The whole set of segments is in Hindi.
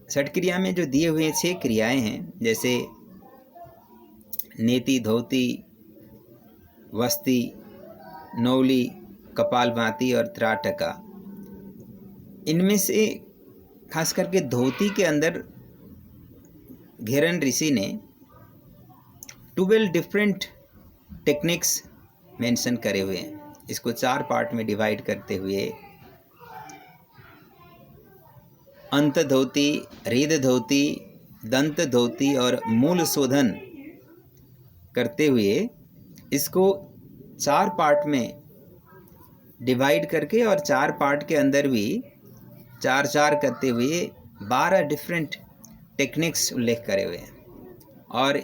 षट क्रिया में जो दिए हुए 6 क्रियाएं हैं, जैसे नेति, धौति, वस्ति, नौली, कपालभाति और त्राटका, इनमें से खास करके धौति के अंदर घेरन ऋषि ने 12 डिफरेंट टेक्निक्स मेंशन करे हुए हैं। इसको 4 पार्ट में डिवाइड करते हुए अंत धौति, हृद धौति, दंत धौति और मूल शोधन करते हुए इसको 4 पार्ट में डिवाइड करके और 4 पार्ट के अंदर भी 4-4 करते हुए 12 डिफरेंट टेक्निक्स उल्लेख करे हुए हैं। और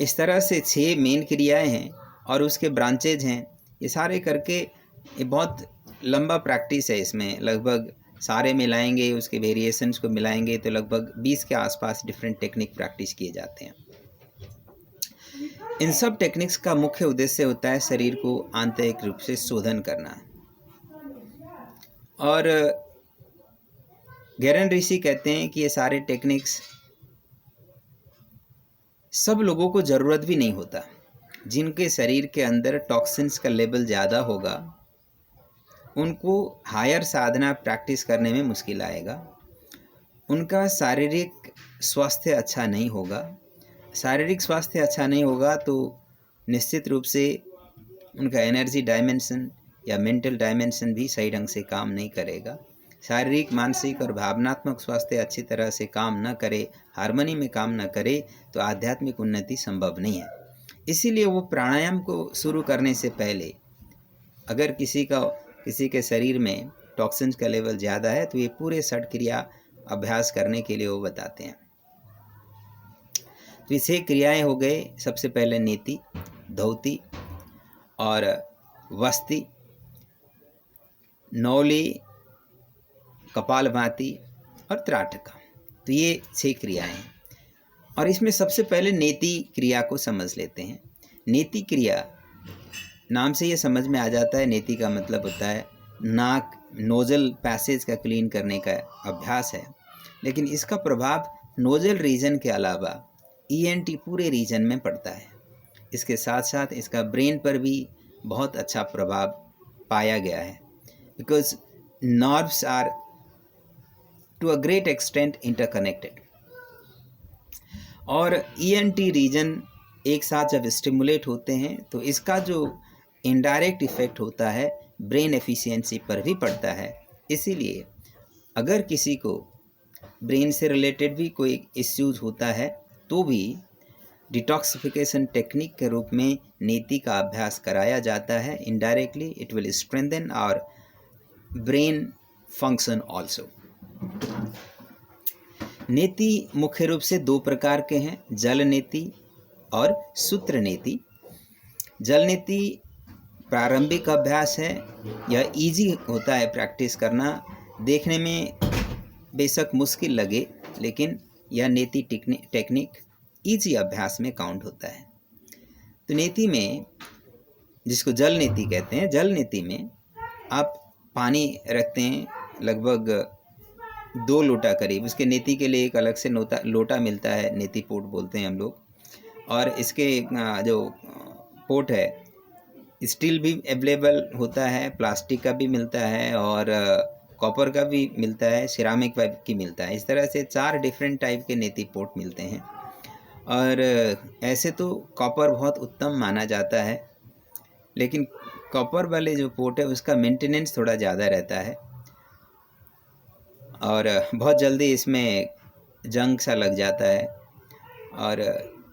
इस तरह से 6 मेन क्रियाएं हैं और उसके ब्रांचेज हैं। ये सारे करके ये बहुत लंबा प्रैक्टिस है। इसमें लगभग सारे मिलाएंगे, उसके वेरिएशंस को मिलाएंगे तो लगभग 20 के आसपास डिफरेंट टेक्निक प्रैक्टिस किए जाते हैं। इन सब टेक्निक्स का मुख्य उद्देश्य होता है शरीर को आंतरिक रूप से शोधन करना। और घेरन ऋषि कहते हैं कि ये सारे टेक्निक्स सब लोगों को ज़रूरत भी नहीं होता। जिनके शरीर के अंदर टॉक्सिन्स का लेवल ज़्यादा होगा उनको हायर साधना प्रैक्टिस करने में मुश्किल आएगा, उनका शारीरिक स्वास्थ्य अच्छा नहीं होगा। शारीरिक स्वास्थ्य अच्छा नहीं होगा तो निश्चित रूप से उनका एनर्जी डायमेंशन या मेंटल डायमेंशन भी सही ढंग से काम नहीं करेगा। शारीरिक, मानसिक और भावनात्मक स्वास्थ्य अच्छी तरह से काम न करे, हार्मनी में काम न करे तो आध्यात्मिक उन्नति संभव नहीं है। इसीलिए वो प्राणायाम को शुरू करने से पहले अगर किसी के शरीर में टॉक्सिन्स का लेवल ज़्यादा है तो ये पूरे षट क्रिया अभ्यास करने के लिए वो बताते हैं। तो ये 6 क्रियाएं हो गए। सबसे पहले नेति, धौति और वस्ति, नौली, कपालभाति और त्राटका। तो ये 6 क्रियाएं हैं और इसमें सबसे पहले नेति क्रिया को समझ लेते हैं। नेति क्रिया नाम से ये समझ में आ जाता है। नेति का मतलब होता है नाक, नोजल पैसेज का क्लीन करने का अभ्यास है, लेकिन इसका प्रभाव नोजल रीजन के अलावा ENT पूरे रीजन में पड़ता है। इसके साथ साथ इसका ब्रेन पर भी बहुत अच्छा प्रभाव पाया गया है, because nerves are to a great extent interconnected. और ENT रीजन एक साथ जब स्टिमुलेट होते हैं तो इसका जो इनडायरेक्ट इफेक्ट होता है ब्रेन एफिशिएंसी पर भी पड़ता है। इसीलिए अगर किसी को ब्रेन से रिलेटेड भी कोई इश्यूज होता है तो भी डिटॉक्सिफिकेशन टेक्निक के रूप में नेति का अभ्यास कराया जाता है। Indirectly it will strengthen our brain function also. Neti मुख्य रूप से 2 प्रकार के हैं, जल नेति और सूत्र नेति। जल नेति प्रारंभिक अभ्यास है। यह इजी होता है प्रैक्टिस करना, देखने में बेशक मुश्किल लगे लेकिन यह नेति टेक्निक इजी अभ्यास में काउंट होता है। तो नेति में, जिसको जल नेति कहते हैं, जल नेति में आप पानी रखते हैं लगभग 2 लोटा करीब। उसके नेति के लिए एक अलग से लोटा मिलता है, नेति पोट बोलते हैं हम लोग। और इसके जो पोट है स्टील भी अवेलेबल होता है, प्लास्टिक का भी मिलता है और कॉपर का भी मिलता है, सिरामिक की मिलता है। इस तरह से 4 डिफरेंट टाइप के नेति पोट मिलते हैं। और ऐसे तो कॉपर बहुत उत्तम माना जाता है, लेकिन कॉपर वाले जो पोट है उसका मेंटेनेंस थोड़ा ज़्यादा रहता है और बहुत जल्दी इसमें जंग सा लग जाता है। और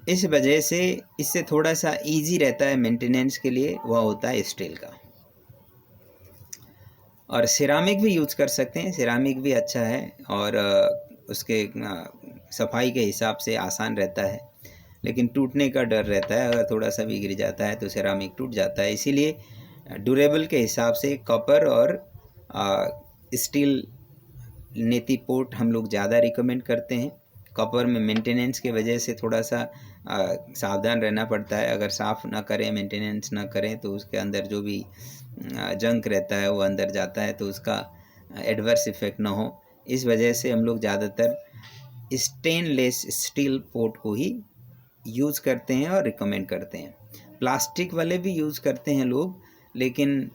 इस वजह से इससे थोड़ा सा इजी रहता है मेंटेनेंस के लिए, वह होता है स्टील का। और सिरामिक भी यूज कर सकते हैं, सिरामिक भी अच्छा है और उसके सफाई के हिसाब से आसान रहता है, लेकिन टूटने का डर रहता है। अगर थोड़ा सा भी गिर जाता है तो सिरामिक टूट जाता है। इसीलिए ड्यूरेबल के हिसाब से कॉपर और स्टील नेति पोट हम लोग ज़्यादा रिकमेंड करते हैं। कॉपर में मेंटेनेंस के वजह से थोड़ा सा सावधान रहना पड़ता है। अगर साफ़ ना करें, मेंटेनेंस ना करें तो उसके अंदर जो भी जंक रहता है वो अंदर जाता है तो उसका एडवर्स इफेक्ट ना हो। इस वजह से हम लोग ज़्यादातर स्टेनलेस स्टील पोट को ही यूज़ करते हैं और रिकमेंड करते हैं। प्लास्टिक वाले भी यूज़ करते हैं लोग, लेकिन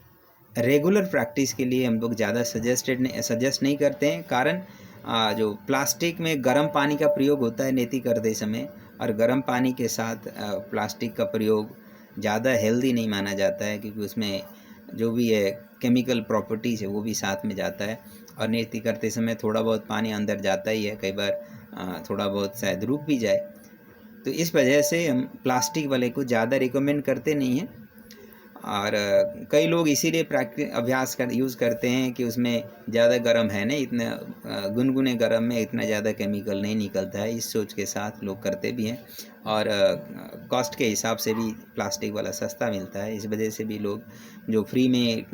रेगुलर प्रैक्टिस के लिए हम लोग ज़्यादा सजेस्ट नहीं करते हैं। कारण जो प्लास्टिक में गर्म पानी का प्रयोग होता है नीति करते समय, और गर्म पानी के साथ प्लास्टिक का प्रयोग ज़्यादा हेल्दी नहीं माना जाता है, क्योंकि उसमें जो भी है केमिकल प्रॉपर्टीज़ है वो भी साथ में जाता है, और नीति करते समय थोड़ा बहुत पानी अंदर जाता ही है, कई बार थोड़ा बहुत शायद रुक भी जाए। तो इस वजह से हम प्लास्टिक वाले को ज़्यादा रिकमेंड करते नहीं हैं। और कई लोग इसीलिए अभ्यास यूज़ करते हैं कि उसमें ज़्यादा गर्म है नहीं, इतना गुनगुने गर्म में इतना ज़्यादा केमिकल नहीं निकलता है, इस सोच के साथ लोग करते भी हैं। और कॉस्ट के हिसाब से भी प्लास्टिक वाला सस्ता मिलता है, इस वजह से भी लोग जो फ्री में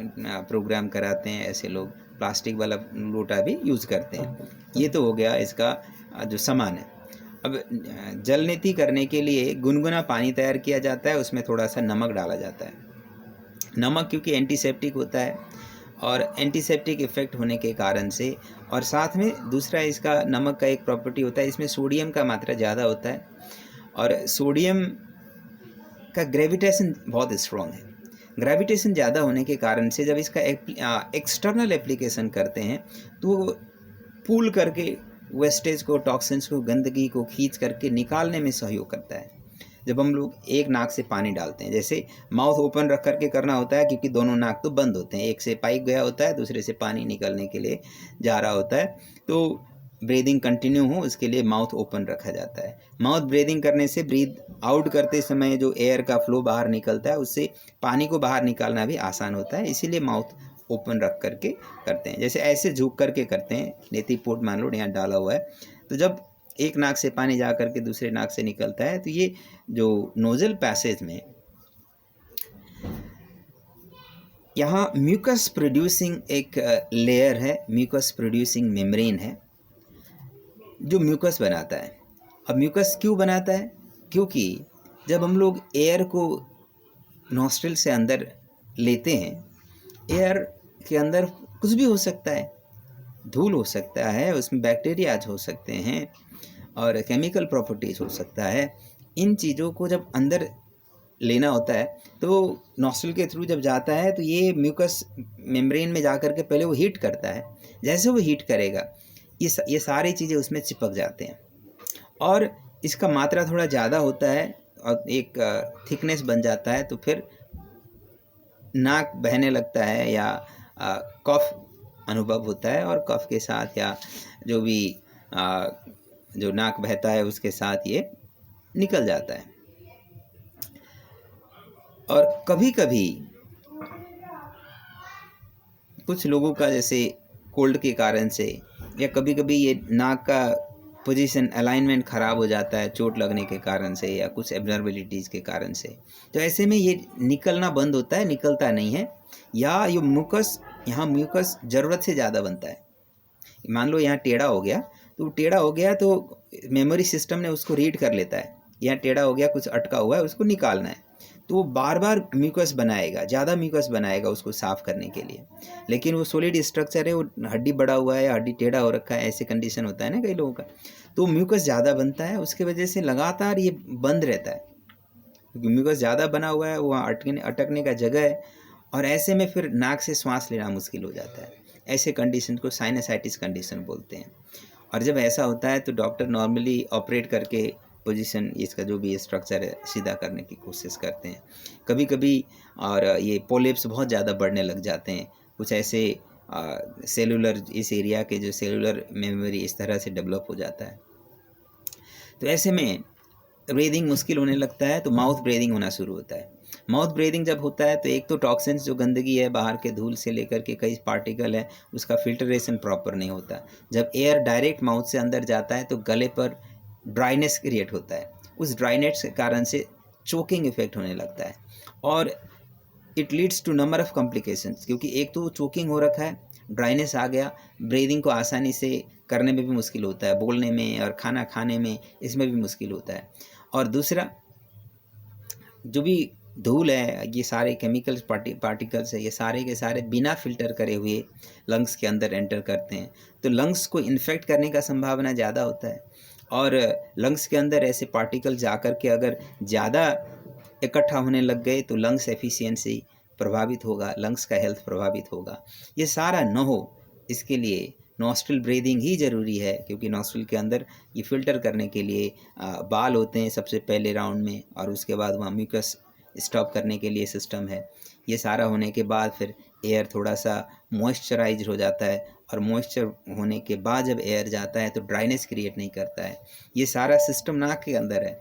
प्रोग्राम कराते हैं ऐसे लोग प्लास्टिक वाला लोटा भी यूज़ करते हैं। ये तो हो गया इसका जो सामान है। अब जल नीति करने के लिए गुनगुना पानी तैयार किया जाता है, उसमें थोड़ा सा नमक डाला जाता है। नमक क्योंकि एंटीसेप्टिक होता है, और एंटीसेप्टिक इफ़ेक्ट होने के कारण से, और साथ में दूसरा इसका नमक का एक प्रॉपर्टी होता है, इसमें सोडियम का मात्रा ज़्यादा होता है, और सोडियम का ग्रेविटेशन बहुत स्ट्रॉन्ग है। ग्रेविटेशन ज़्यादा होने के कारण से जब इसका एक्सटर्नल एप्लीकेशन करते हैं तो पुल करके वेस्टेज को, टॉक्सिन्स को, गंदगी को खींच करके निकालने में सहयोग करता है। जब हम लोग एक नाक से पानी डालते हैं, जैसे माउथ ओपन रख करके करना होता है, क्योंकि दोनों नाक तो बंद होते हैं, एक से पाइप गया होता है, दूसरे से पानी निकलने के लिए जा रहा होता है, तो ब्रीदिंग कंटिन्यू हो उसके लिए माउथ ओपन रखा जाता है। माउथ ब्रीदिंग करने से ब्रीद आउट करते समय जो एयर का फ्लो बाहर निकलता है उससे पानी को बाहर निकालना भी आसान होता है, इसीलिए माउथ ओपन रख करके करते हैं। जैसे ऐसे झुक करके करते हैं, नेति पोट मान लो यहाँ डाला हुआ है, तो जब एक नाक से पानी जा करके दूसरे नाक से निकलता है, तो ये जो नोजल पैसेज में यहाँ म्यूकस प्रोड्यूसिंग एक लेयर है, म्यूकस प्रोड्यूसिंग मेम्ब्रेन है जो म्यूकस बनाता है। अब म्यूकस क्यों बनाता है? क्योंकि जब हम लोग एयर को नॉस्ट्रिल से अंदर लेते हैं, एयर के अंदर कुछ भी हो सकता है, धूल हो सकता है, उसमें बैक्टीरियाज हो सकते हैं और केमिकल प्रॉपर्टीज़ हो सकता है। इन चीज़ों को जब अंदर लेना होता है तो नॉस्ट्रिल के थ्रू जब जाता है तो ये म्यूकस मेम्ब्रेन में जा कर के पहले वो हीट करता है। जैसे वो हीट करेगा ये सारी चीज़ें उसमें चिपक जाते हैं, और इसका मात्रा थोड़ा ज़्यादा होता है और एक थिकनेस बन जाता है, तो फिर नाक बहने लगता है या कफ अनुभव होता है, और कफ के साथ या जो भी जो नाक बहता है उसके साथ ये निकल जाता है। और कभी कभी कुछ लोगों का जैसे कोल्ड के कारण से, या कभी कभी ये नाक का पोजीशन अलाइनमेंट ख़राब हो जाता है चोट लगने के कारण से या कुछ एबनॉर्मलिटीज़ के कारण से, तो ऐसे में ये निकलना बंद होता है, निकलता नहीं है, या ये म्यूकस यहाँ म्यूकस ज़रूरत से ज़्यादा बनता है। मान लो यहाँ टेढ़ा हो गया, तो टेढ़ा हो गया तो मेमोरी सिस्टम ने उसको रीड कर लेता है, यहाँ टेढ़ा हो गया, कुछ अटका हुआ है, उसको निकालना है, तो वो बार बार म्यूकस बनाएगा, ज़्यादा म्यूकस बनाएगा उसको साफ़ करने के लिए। लेकिन वो सॉलिड स्ट्रक्चर है, वो हड्डी बड़ा हुआ है या हड्डी टेढ़ा हो रखा है, ऐसे कंडीशन होता है ना कई लोगों का, तो म्यूकस ज़्यादा बनता है, उसके वजह से लगातार ये बंद रहता है, क्योंकि म्यूकस ज़्यादा बना हुआ है, वहाँ अटकने का जगह है, और ऐसे में फिर नाक से सांस लेना मुश्किल हो जाता है। ऐसे कंडीशन को साइनसाइटिस कंडीशन बोलते हैं। और जब ऐसा होता है तो डॉक्टर नॉर्मली ऑपरेट करके पोजीशन, इसका जो भी स्ट्रक्चर है, सीधा करने की कोशिश करते हैं कभी कभी। और ये पोलिप्स बहुत ज़्यादा बढ़ने लग जाते हैं, कुछ ऐसे सेलुलर, इस एरिया के जो सेलुलर मेमोरी इस तरह से डेवलप हो जाता है, तो ऐसे में ब्रीदिंग मुश्किल होने लगता है, तो माउथ ब्रीदिंग होना शुरू होता है। माउथ ब्रीदिंग जब होता है तो एक तो टॉक्सिन्स, जो गंदगी है बाहर के धूल से लेकर के कई पार्टिकल है, उसका फिल्टरेशन प्रॉपर नहीं होता। जब एयर डायरेक्ट माउथ से अंदर जाता है तो गले पर ड्राइनेस क्रिएट होता है, उस ड्राइनेस के कारण से चोकिंग इफेक्ट होने लगता है, और it leads to number of complications, क्योंकि एक तो चोकिंग हो रखा है, ड्राइनेस आ गया, ब्रीदिंग को आसानी से करने में भी मुश्किल होता है, बोलने में और खाना खाने में, इसमें भी मुश्किल होता है। और दूसरा, जो भी धूल है, ये सारे केमिकल्स पार्टिकल्स है, ये सारे के सारे बिना फिल्टर करे हुए लंग्स के अंदर एंटर करते हैं, तो लंग्स को इन्फेक्ट करने का संभावना ज़्यादा होता है। और लंग्स के अंदर ऐसे पार्टिकल जाकर के अगर ज़्यादा इकट्ठा होने लग गए तो लंग्स एफिशिएंसी प्रभावित होगा, लंग्स का हेल्थ प्रभावित होगा। ये सारा न हो इसके लिए नॉस्ट्रल ब्रीदिंग ही ज़रूरी है, क्योंकि नॉस्ट्रल के अंदर ये फिल्टर करने के लिए बाल होते हैं सबसे पहले राउंड में, और उसके बाद वहाँ म्यूकस स्टॉप करने के लिए सिस्टम है। ये सारा होने के बाद फिर एयर थोड़ा सा मॉइस्चराइज हो जाता है, और मॉइस्चर होने के बाद जब एयर जाता है तो ड्राइनेस क्रिएट नहीं करता है। ये सारा सिस्टम नाक के अंदर है,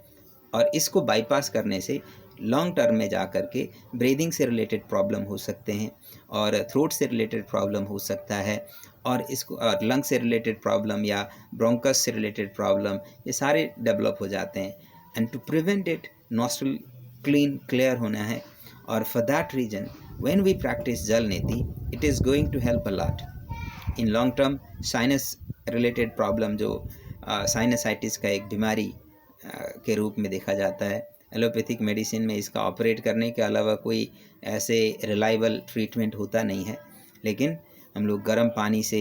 और इसको बाईपास करने से लॉन्ग टर्म में जा कर के ब्रीदिंग से रिलेटेड प्रॉब्लम हो सकते हैं, और थ्रोट से रिलेटेड प्रॉब्लम हो सकता है, और इसको और लंग से रिलेटेड प्रॉब्लम या ब्रोंकस से रिलेटेड प्रॉब्लम, ये सारे डेवलप हो जाते हैं। And to prevent it, nostril clear होना है, और for that reason when we practise jal neti it is going to help a lot in long term. Sinus related problem जो साइनसाइटिस का एक बीमारी के रूप में देखा जाता है, एलोपैथिक मेडिसिन में इसका ऑपरेट करने के अलावा कोई ऐसे रिलायबल ट्रीटमेंट होता नहीं है, लेकिन हम लोग गर्म पानी से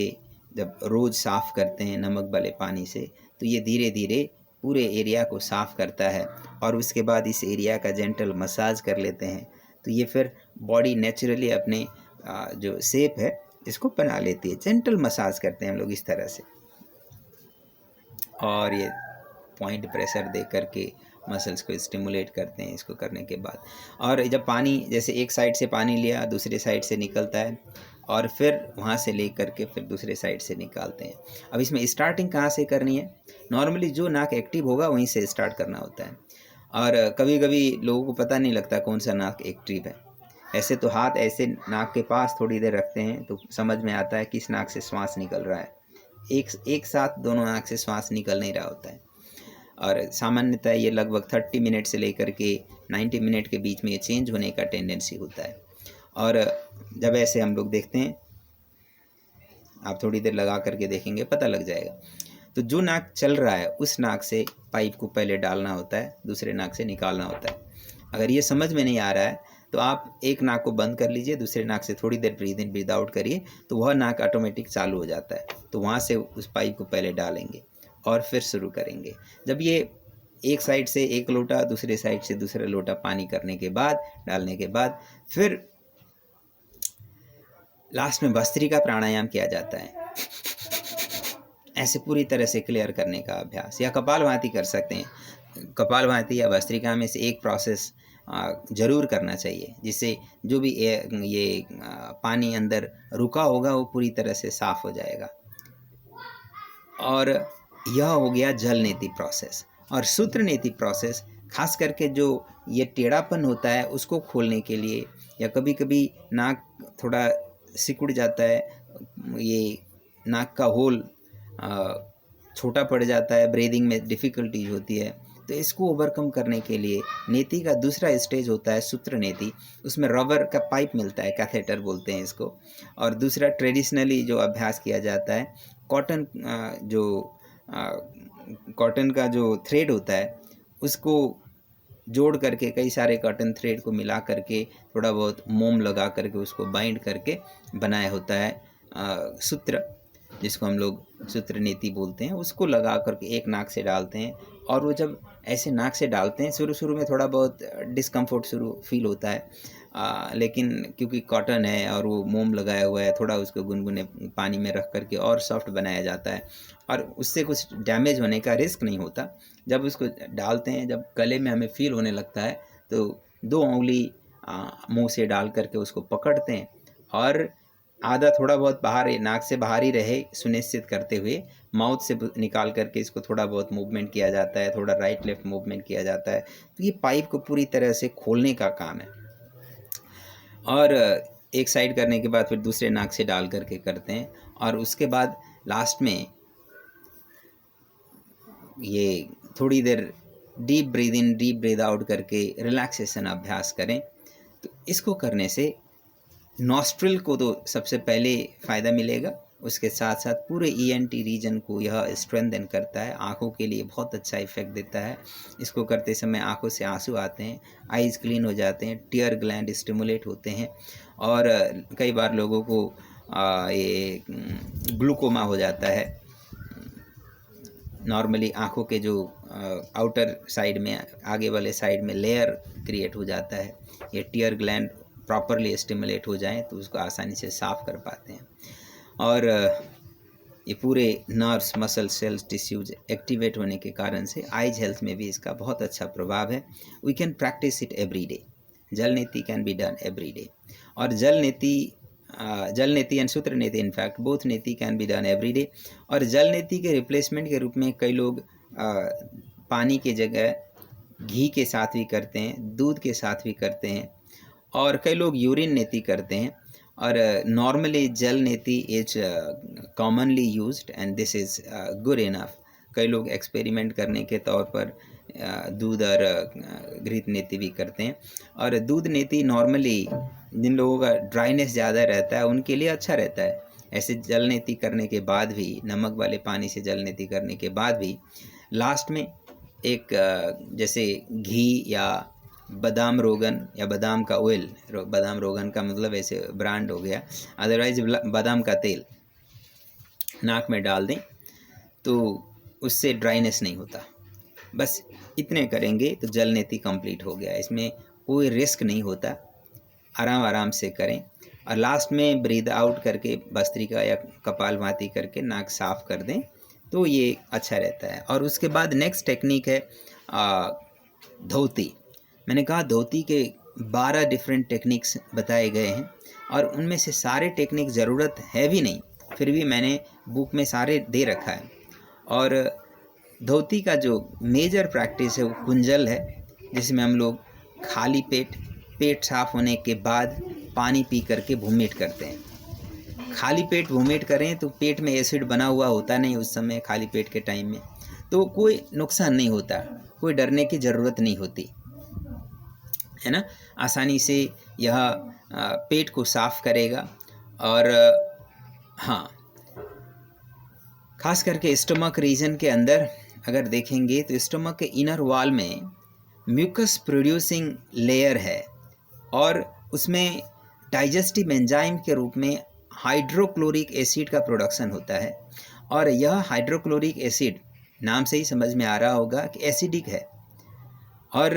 जब रोज़ साफ़ करते हैं नमक वाले पानी से, तो ये धीरे धीरे पूरे एरिया को साफ़ करता है, और उसके बाद इस एरिया का जेंटल मसाज कर लेते हैं, तो ये फिर बॉडी नेचुरली अपने जो शेप है इसको बना लेती है। जेंटल मसाज करते हैं हम लोग इस तरह से, और ये पॉइंट प्रेशर दे करके मसल्स को स्टिमुलेट करते हैं इसको करने के बाद। और जब पानी जैसे एक साइड से पानी लिया दूसरे साइड से निकलता है, और फिर वहाँ से ले करके फिर दूसरे साइड से निकालते हैं। अब इसमें स्टार्टिंग कहाँ से करनी है? नॉर्मली जो नाक एक्टिव होगा वहीं से स्टार्ट करना होता है, और कभी कभी लोगों को पता नहीं लगता कौन सा नाक एक्टिव है। ऐसे तो हाथ ऐसे नाक के पास थोड़ी देर रखते हैं तो समझ में आता है किस नाक से श्वास निकल रहा है। एक साथ दोनों नाक से श्वास निकल नहीं रहा होता है, और सामान्यतः ये लगभग 30 मिनट से लेकर के 90 मिनट के बीच में ये चेंज होने का टेंडेंसी होता है। और जब ऐसे हम लोग देखते हैं, आप थोड़ी देर लगा करके देखेंगे पता लग जाएगा। तो जो नाक चल रहा है उस नाक से पाइप को पहले डालना होता है, दूसरे नाक से निकालना होता है। अगर ये समझ में नहीं आ रहा है तो आप एक नाक को बंद कर लीजिए, दूसरे नाक से थोड़ी देर ब्रीद इन ब्रीद आउट करिए, तो वह नाक ऑटोमेटिक चालू हो जाता है। तो वहाँ से उस पाइप को पहले डालेंगे और फिर शुरू करेंगे। जब ये एक साइड से एक लोटा दूसरे साइड से दूसरा लोटा पानी करने के बाद डालने के बाद फिर लास्ट में भस्त्रिका प्राणायाम किया जाता है, ऐसे पूरी तरह से क्लियर करने का अभ्यास। या कपालभाति कर सकते हैं। कपालभाति या भस्त्रिका में से एक प्रोसेस जरूर करना चाहिए, जिससे जो भी ये पानी अंदर रुका होगा वो पूरी तरह से साफ हो जाएगा। और यह हो गया जल नीति प्रोसेस। और सूत्र नीति प्रोसेस खास करके जो ये टेढ़ापन होता है उसको खोलने के लिए, या कभी कभी नाक थोड़ा सिकुड़ जाता है, ये नाक का होल छोटा पड़ जाता है, ब्रीदिंग में डिफ़िकल्टीज होती है, तो इसको ओवरकम करने के लिए नीति का दूसरा स्टेज होता है सूत्र नीति। उसमें रबर का पाइप मिलता है, कैथेटर बोलते हैं इसको। और दूसरा ट्रेडिशनली जो अभ्यास किया जाता है, कॉटन का जो थ्रेड होता है उसको जोड़ करके, कई सारे कॉटन थ्रेड को मिला करके थोड़ा बहुत मोम लगा करके उसको बाइंड करके बनाया होता है सूत्र, जिसको हम लोग सूत्र नीति बोलते हैं। उसको लगा करके एक नाक से डालते हैं, और वो जब ऐसे नाक से डालते हैं शुरू में थोड़ा बहुत डिस्कम्फर्ट फील होता है, लेकिन क्योंकि कॉटन है और वो मोम लगाया हुआ है, थोड़ा उसको गुनगुने पानी में रख करके और सॉफ्ट बनाया जाता है, और उससे कुछ डैमेज होने का रिस्क नहीं होता। जब उसको डालते हैं, जब गले में हमें फील होने लगता है तो 2 उंगली मुंह से डाल करके उसको पकड़ते हैं, और आधा थोड़ा बहुत बाहर नाक से बाहर ही रहे सुनिश्चित करते हुए माउथ से निकाल करके इसको थोड़ा बहुत मूवमेंट किया जाता है, थोड़ा राइट लेफ्ट मूवमेंट किया जाता है। तो ये पाइप को पूरी तरह से खोलने का काम है। और एक साइड करने के बाद फिर दूसरे नाक से डाल करके करते हैं, और उसके बाद लास्ट में ये थोड़ी देर deep breathe in deep breathe out करके रिलैक्सेशन अभ्यास करें। तो इसको करने से नॉस्ट्रिल को तो सबसे पहले फ़ायदा मिलेगा, उसके साथ साथ पूरे ईएनटी रीजन को यह स्ट्रेंथन करता है। आँखों के लिए बहुत अच्छा इफेक्ट देता है। इसको करते समय आँखों से आंसू आते हैं, आइज़ क्लीन हो जाते हैं, टीयर ग्लैंड स्टिमुलेट होते हैं और कई बार लोगों को ये ग्लूकोमा हो जाता है। नॉर्मली आँखों के जो आउटर साइड में, आगे वाले साइड में लेयर क्रिएट हो जाता है। ये टीयर ग्लैंड प्रॉपरली स्टिमुलेट हो जाएं तो उसको आसानी से साफ़ कर पाते हैं। और ये पूरे nerves, muscle, cells, tissues activate होने के कारण से आइज हेल्थ में भी इसका बहुत अच्छा प्रभाव है। We can practise it every day. Jal neti can be done every day. और jal neti and sutra neti, in fact both neti can be done every day. और जल नीति के रिप्लेसमेंट के रूप में कई लोग पानी के जगह घी के साथ भी करते हैं, दूध के साथ भी करते हैं, और कई लोग यूरिन नीति करते हैं। और नॉर्मली जल नीति is commonly used and this is good enough. कई लोग एक्सपेरिमेंट करने के तौर पर दूध और घृत नीति भी करते हैं। और दूध नीति नॉर्मली जिन लोगों का ड्राइनेस ज़्यादा रहता है उनके लिए अच्छा रहता है। ऐसे जल नीति करने के बाद भी, नमक वाले पानी से जल नीति करने के बाद भी लास्ट में एक जैसे घी या बादाम रोगन या बादाम का ऑयल, बादाम रोगन का मतलब ऐसे ब्रांड हो गया, अदरवाइज बादाम का तेल नाक में डाल दें तो उससे ड्राइनेस नहीं होता। बस इतने करेंगे तो जल नीति कंप्लीट हो गया। इसमें कोई रिस्क नहीं होता, आराम आराम से करें। और लास्ट में ब्रीद आउट करके भस्त्रिका या कपालभाति करके नाक साफ कर दें तो ये अच्छा रहता है। और उसके बाद नेक्स्ट टेक्निक है धोती। मैंने कहा धोती के 12 डिफरेंट टेक्निक्स बताए गए हैं और उनमें से सारे टेक्निक ज़रूरत है भी नहीं, फिर भी मैंने बुक में सारे दे रखा है। और धोती का जो मेजर प्रैक्टिस है वो कुंजल है, जिसमें हम लोग खाली पेट साफ होने के बाद पानी पी करके वोमिट करते हैं। खाली पेट वोमिट करें तो पेट में एसिड बना हुआ होता नहीं उस समय, खाली पेट के टाइम में, तो कोई नुकसान नहीं होता, कोई डरने की ज़रूरत नहीं होती है ना। आसानी से यह पेट को साफ करेगा। और हाँ, खास करके स्टमक रीजन के अंदर अगर देखेंगे तो स्टमक के इनर वॉल में म्यूकस प्रोड्यूसिंग लेयर है और उसमें डाइजेस्टिव एंजाइम के रूप में हाइड्रोक्लोरिक एसिड का प्रोडक्शन होता है। और यह हाइड्रोक्लोरिक एसिड नाम से ही समझ में आ रहा होगा कि एसिडिक है। और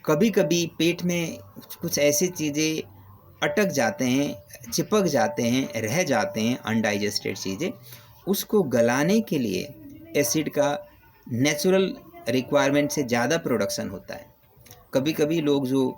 कभी कभी पेट में कुछ ऐसी चीज़ें अटक जाते हैं, चिपक जाते हैं, रह जाते हैं, अनडाइजेस्टेड चीज़ें, उसको गलाने के लिए एसिड का नेचुरल रिक्वायरमेंट से ज़्यादा प्रोडक्शन होता है। कभी कभी लोग जो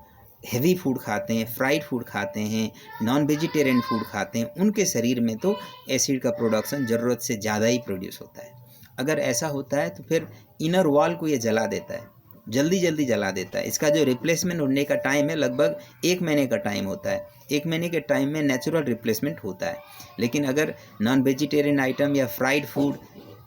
हेवी फूड खाते हैं, फ्राइड फूड खाते हैं, नॉन वेजिटेरियन फूड खाते हैं, उनके शरीर में तो एसिड का प्रोडक्शन ज़रूरत से ज़्यादा ही प्रोड्यूस होता है। अगर ऐसा होता है तो फिर इनर वॉल को ये जला देता है, जल्दी जल्दी जला देता है। इसका जो रिप्लेसमेंट होने का टाइम है लगभग 1 महीने का टाइम होता है। 1 महीने के टाइम में नेचुरल रिप्लेसमेंट होता है। लेकिन अगर नॉन वेजिटेरियन आइटम या फ्राइड फूड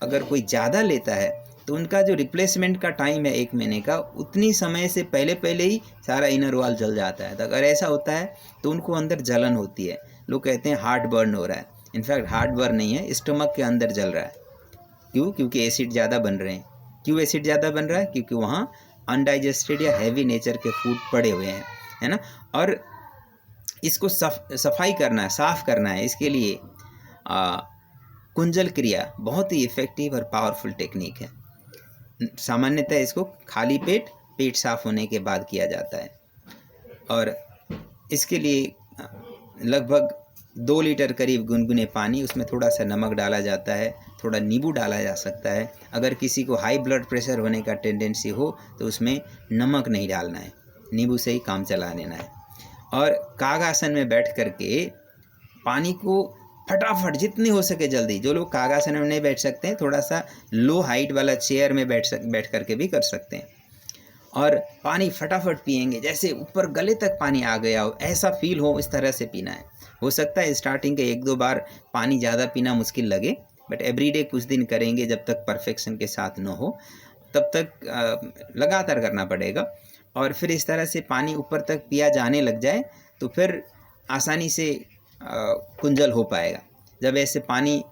अगर कोई ज़्यादा लेता है तो उनका जो रिप्लेसमेंट का टाइम है 1 महीने का, उतनी समय से पहले ही सारा इनर वॉल जल जाता है। तो अगर ऐसा होता है तो उनको अंदर जलन होती है। लोग कहते हैं हार्ट बर्न हो रहा है। इनफैक्ट हार्ट बर्न नहीं है, स्टमक के अंदर जल रहा है। क्यों? क्योंकि एसिड ज़्यादा बन रहे हैं। क्यों एसिड ज़्यादा बन रहा है? क्योंकि वहाँ अनडाइजेस्टेड या हैवी नेचर के फूड पड़े हुए हैं, है ना। और इसको सफाई करना है, साफ़ करना है। इसके लिए कुंजल क्रिया बहुत ही इफ़ेक्टिव और पावरफुल टेक्निक है। सामान्यतः इसको खाली पेट साफ होने के बाद किया जाता है। और इसके लिए लगभग 2 लीटर करीब गुनगुने पानी, उसमें थोड़ा सा नमक डाला जाता है, थोड़ा नींबू डाला जा सकता है। अगर किसी को हाई ब्लड प्रेशर होने का टेंडेंसी हो तो उसमें नमक नहीं डालना है, नींबू से ही काम चला लेना है। और कागासन में बैठ करके पानी को फटाफट जितनी हो सके जल्दी, जो लोग कागासन में नहीं बैठ सकते हैं थोड़ा सा लो हाइट वाला चेयर में बैठ करके भी कर सकते हैं। और पानी फटाफट पिएंगे, जैसे ऊपर गले तक पानी आ गया हो, ऐसा फील हो, इस तरह से पीना है। हो सकता है स्टार्टिंग के 1-2 बार पानी ज़्यादा पीना मुश्किल लगे, बट एवरीडे कुछ दिन करेंगे, जब तक परफेक्शन के साथ न हो तब तक लगातार करना पड़ेगा। और फिर इस तरह से पानी ऊपर तक पिया जाने लग जाए तो फिर आसानी से कुंजल हो पाएगा। जब ऐसे पानी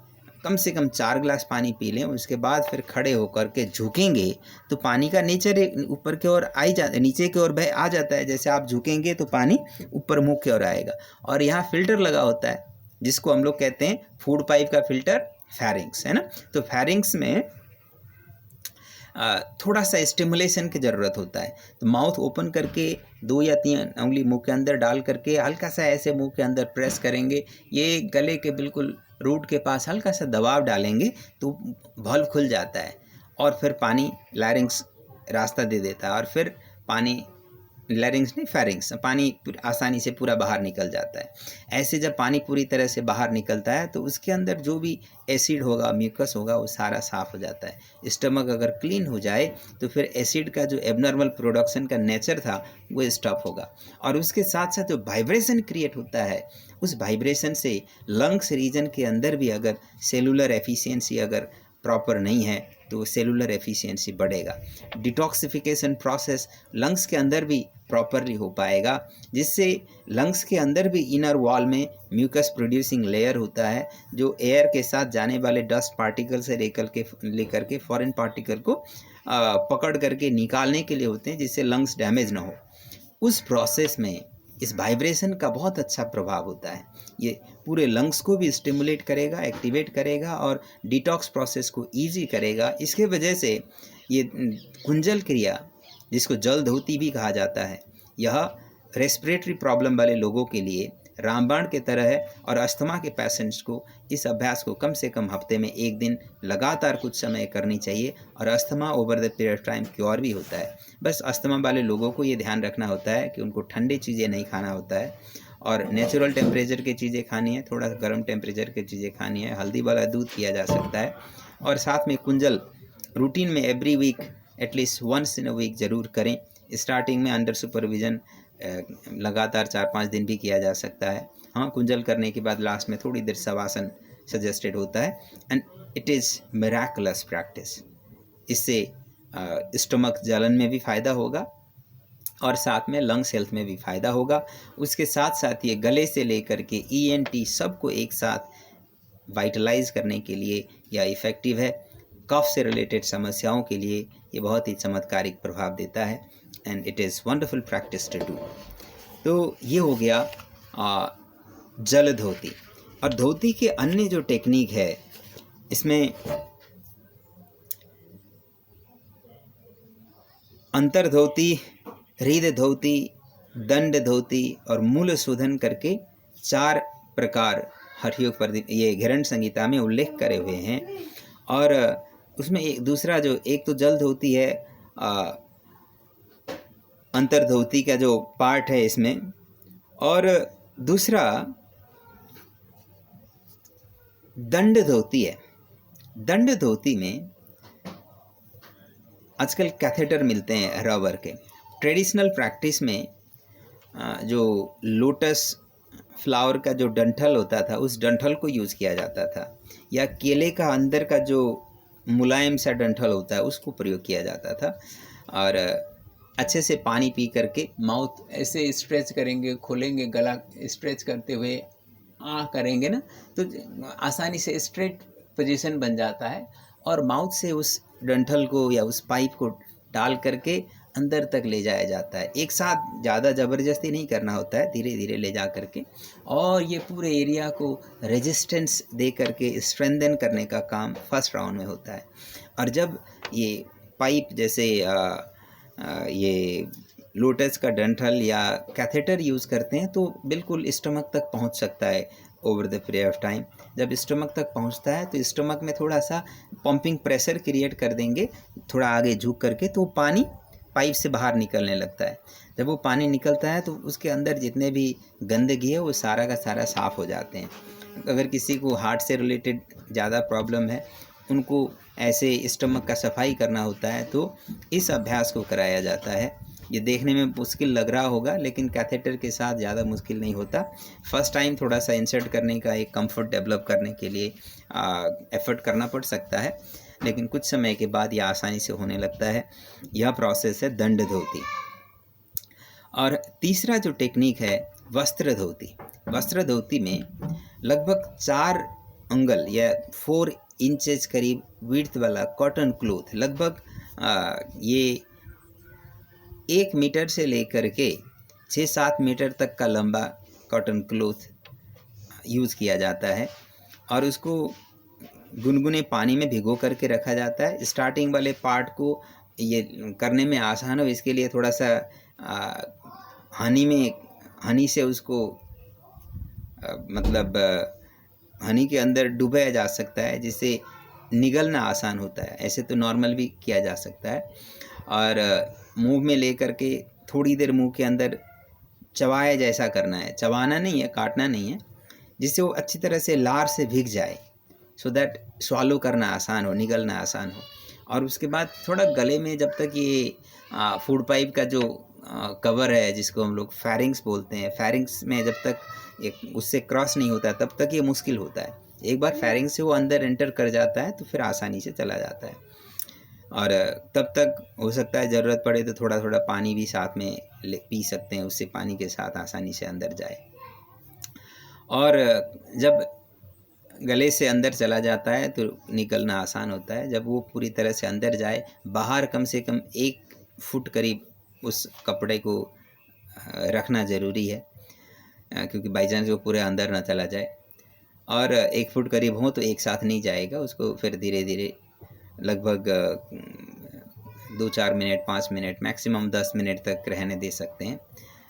कम से कम 4 गिलास पानी पी लें, उसके बाद फिर खड़े होकर के झुकेंगे तो पानी का नेचर ऊपर की ओर नीचे की ओर बह आ जाता है। जैसे आप झुकेंगे तो पानी ऊपर मुँह की ओर आएगा। और यहाँ फिल्टर लगा होता है जिसको हम लोग कहते हैं फूड पाइप का फिल्टर, फेरिंग्स, है ना। तो फेरिंग्स में थोड़ा सा स्टिमुलेशन की ज़रूरत होता है। तो माउथ ओपन करके 2 या 3 उंगली मुंह के अंदर डाल करके हल्का सा ऐसे मुंह के अंदर प्रेस करेंगे। ये गले के बिल्कुल रूट के पास हल्का सा दबाव डालेंगे तो वाल्व खुल जाता है और फिर पानी लैरिंग्स रास्ता दे देता है और फिर पानी, लैरिंग्स नहीं फेरिंग्स, पानी आसानी से पूरा बाहर निकल जाता है। ऐसे जब पानी पूरी तरह से बाहर निकलता है तो उसके अंदर जो भी एसिड होगा, म्यूकस होगा, वो सारा साफ़ हो जाता है। स्टमक अगर क्लीन हो जाए तो फिर एसिड का जो एबनॉर्मल प्रोडक्शन का नेचर था वो स्टॉप होगा। और उसके साथ साथ जो वाइब्रेशन क्रिएट होता है, उस वाइब्रेशन से लंग्स रीजन के अंदर भी अगर सेलुलर एफिशिएंसी अगर प्रॉपर नहीं है तो सेलुलर एफिशिएंसी बढ़ेगा। डिटॉक्सिफिकेशन प्रोसेस लंग्स के अंदर भी प्रॉपरली हो पाएगा, जिससे लंग्स के अंदर भी इनर वॉल में म्यूकस प्रोड्यूसिंग लेयर होता है जो एयर के साथ जाने वाले डस्ट पार्टिकल से लेकर के फॉरेन पार्टिकल को पकड़ करके निकालने के लिए होते हैं, जिससे लंग्स डैमेज ना हो। उस प्रोसेस में इस वाइब्रेशन का बहुत अच्छा प्रभाव होता है। ये पूरे लंग्स को भी स्टिमुलेट करेगा, एक्टिवेट करेगा और डिटॉक्स प्रोसेस को इजी करेगा। इसके वजह से ये कुंजल क्रिया, जिसको जलधोती भी कहा जाता है, यह रेस्पिरेटरी प्रॉब्लम वाले लोगों के लिए रामबाण के तरह है। और अस्थमा के पेशेंट्स को इस अभ्यास को कम से कम हफ्ते में 1 दिन लगातार कुछ समय करनी चाहिए और asthma over the period of time cure भी होता है। बस अस्थमा वाले लोगों को ये ध्यान रखना होता है कि उनको ठंडी चीज़ें नहीं खाना होता है और नेचुरल टेम्परेचर की चीज़ें खानी है, थोड़ा गर्म टेम्परेचर की चीज़ें खानी है, हल्दी वाला दूध पिया जा सकता है। और साथ में कुंजल रूटीन में every week at least once in a week ज़रूर करें। स्टार्टिंग में अंडर सुपरविज़न लगातार 4-5 दिन भी किया जा सकता है। हाँ, कुंजल करने के बाद लास्ट में थोड़ी देर शवासन सजेस्टेड होता है and it is miraculous practice. इससे स्टमक जलन में भी फ़ायदा होगा और साथ में लंग्स हेल्थ में भी फ़ायदा होगा। उसके साथ साथ ये गले से लेकर के ENT सबको एक साथ वाइटलाइज करने के लिए यह इफ़ेक्टिव है। कफ से रिलेटेड समस्याओं के लिए ये बहुत ही चमत्कारिक प्रभाव देता है and it is wonderful practice to do. तो ये हो गया जल धोती। और धोती के अन्य जो टेक्निक है, इसमें अंतर धोती, हृदय धोती, दंड धोती और मूल शोधन करके 4 प्रकार हठयोग प्रदीप ये घृण संहिता में उल्लेख करे हुए हैं। और उसमें एक दूसरा जो एक तो जल धोती है, अंतर धोती का जो पार्ट है इसमें, और दूसरा दंड धोती है। दंड धोती में आजकल कैथेटर मिलते हैं रबर के। ट्रेडिशनल प्रैक्टिस में जो लोटस फ्लावर का जो डंठल होता था, उस डंठल को यूज़ किया जाता था, या केले का अंदर का जो मुलायम सा डंठल होता है उसको प्रयोग किया जाता था। और अच्छे से पानी पी करके माउथ ऐसे स्ट्रेच करेंगे, खोलेंगे, गला स्ट्रेच करते हुए करेंगे ना, तो आसानी से स्ट्रेट पोजीशन बन जाता है और माउथ से उस डंठल को या उस पाइप को डाल करके अंदर तक ले जाया जाता है। एक साथ ज़्यादा ज़बरदस्ती नहीं करना होता है, धीरे धीरे ले जा करके, और ये पूरे एरिया को रेजिस्टेंस दे करके स्ट्रेंथन करने का काम फर्स्ट राउंड में होता है। और जब ये पाइप जैसे ये लोटस का डंठल या कैथेटर यूज़ करते हैं तो बिल्कुल स्टमक तक पहुंच सकता है over the period of time. जब स्टमक तक पहुंचता है तो स्टमक में थोड़ा सा पंपिंग प्रेशर क्रिएट कर देंगे, थोड़ा आगे झुक करके, तो पानी पाइप से बाहर निकलने लगता है। जब वो पानी निकलता है तो उसके अंदर जितने भी गंदगी है वो सारा का सारा साफ़ हो जाते हैं। अगर किसी को हार्ट से रिलेटेड ज़्यादा प्रॉब्लम है, उनको ऐसे स्टमक का सफाई करना होता है, तो इस अभ्यास को कराया जाता है। ये देखने में मुश्किल लग रहा होगा लेकिन कैथेटर के साथ ज़्यादा मुश्किल नहीं होता। फर्स्ट टाइम थोड़ा सा इंसर्ट करने का एक कंफर्ट डेवलप करने के लिए एफर्ट करना पड़ सकता है, लेकिन कुछ समय के बाद यह आसानी से होने लगता है। यह प्रोसेस है दंड धोती। और तीसरा जो टेक्निक है वस्त्र धोती। वस्त्र धोती में लगभग 4 अंगल या 4 इंचेस करीब विड्थ वाला कॉटन क्लॉथ, लगभग ये 1 मीटर से लेकर के 6-7 मीटर तक का लंबा कॉटन क्लॉथ यूज़ किया जाता है और उसको गुनगुने पानी में भिगो करके रखा जाता है। स्टार्टिंग वाले पार्ट को ये करने में आसान हो इसके लिए थोड़ा सा हनी से उसको मतलब हनी के अंदर डुबाया जा सकता है जिससे निगलना आसान होता है। ऐसे तो नॉर्मल भी किया जा सकता है और मुंह में लेकर के थोड़ी देर मुंह के अंदर चबाया जैसा करना है, चबाना नहीं है, काटना नहीं है, जिससे वो अच्छी तरह से लार से भीग जाए सो दैट स्वालो करना आसान हो, निगलना आसान हो। और उसके बाद थोड़ा गले में जब तक ये फूड पाइप का जो कवर है जिसको हम लोग फेरिंग्स बोलते हैं, फेरिंग्स में जब तक एक उससे क्रॉस नहीं होता तब तक ये मुश्किल होता है। एक बार फेरिंग्स से वो अंदर एंटर कर जाता है तो फिर आसानी से चला जाता है और तब तक हो सकता है ज़रूरत पड़े तो थोड़ा थोड़ा पानी भी साथ में पी सकते हैं, उससे पानी के साथ आसानी से अंदर जाए। और जब गले से अंदर चला जाता है तो निकलना आसान होता है। जब वो पूरी तरह से अंदर जाए, बाहर कम से कम 1 फुट करीब उस कपड़े को रखना ज़रूरी है क्योंकि बाई चांस वो पूरे अंदर ना चला जाए। और 1 फुट करीब हो तो एक साथ नहीं जाएगा, उसको फिर धीरे धीरे लगभग 2-4 मिनट, 5 मिनट, मैक्सिमम 10 मिनट तक रहने दे सकते हैं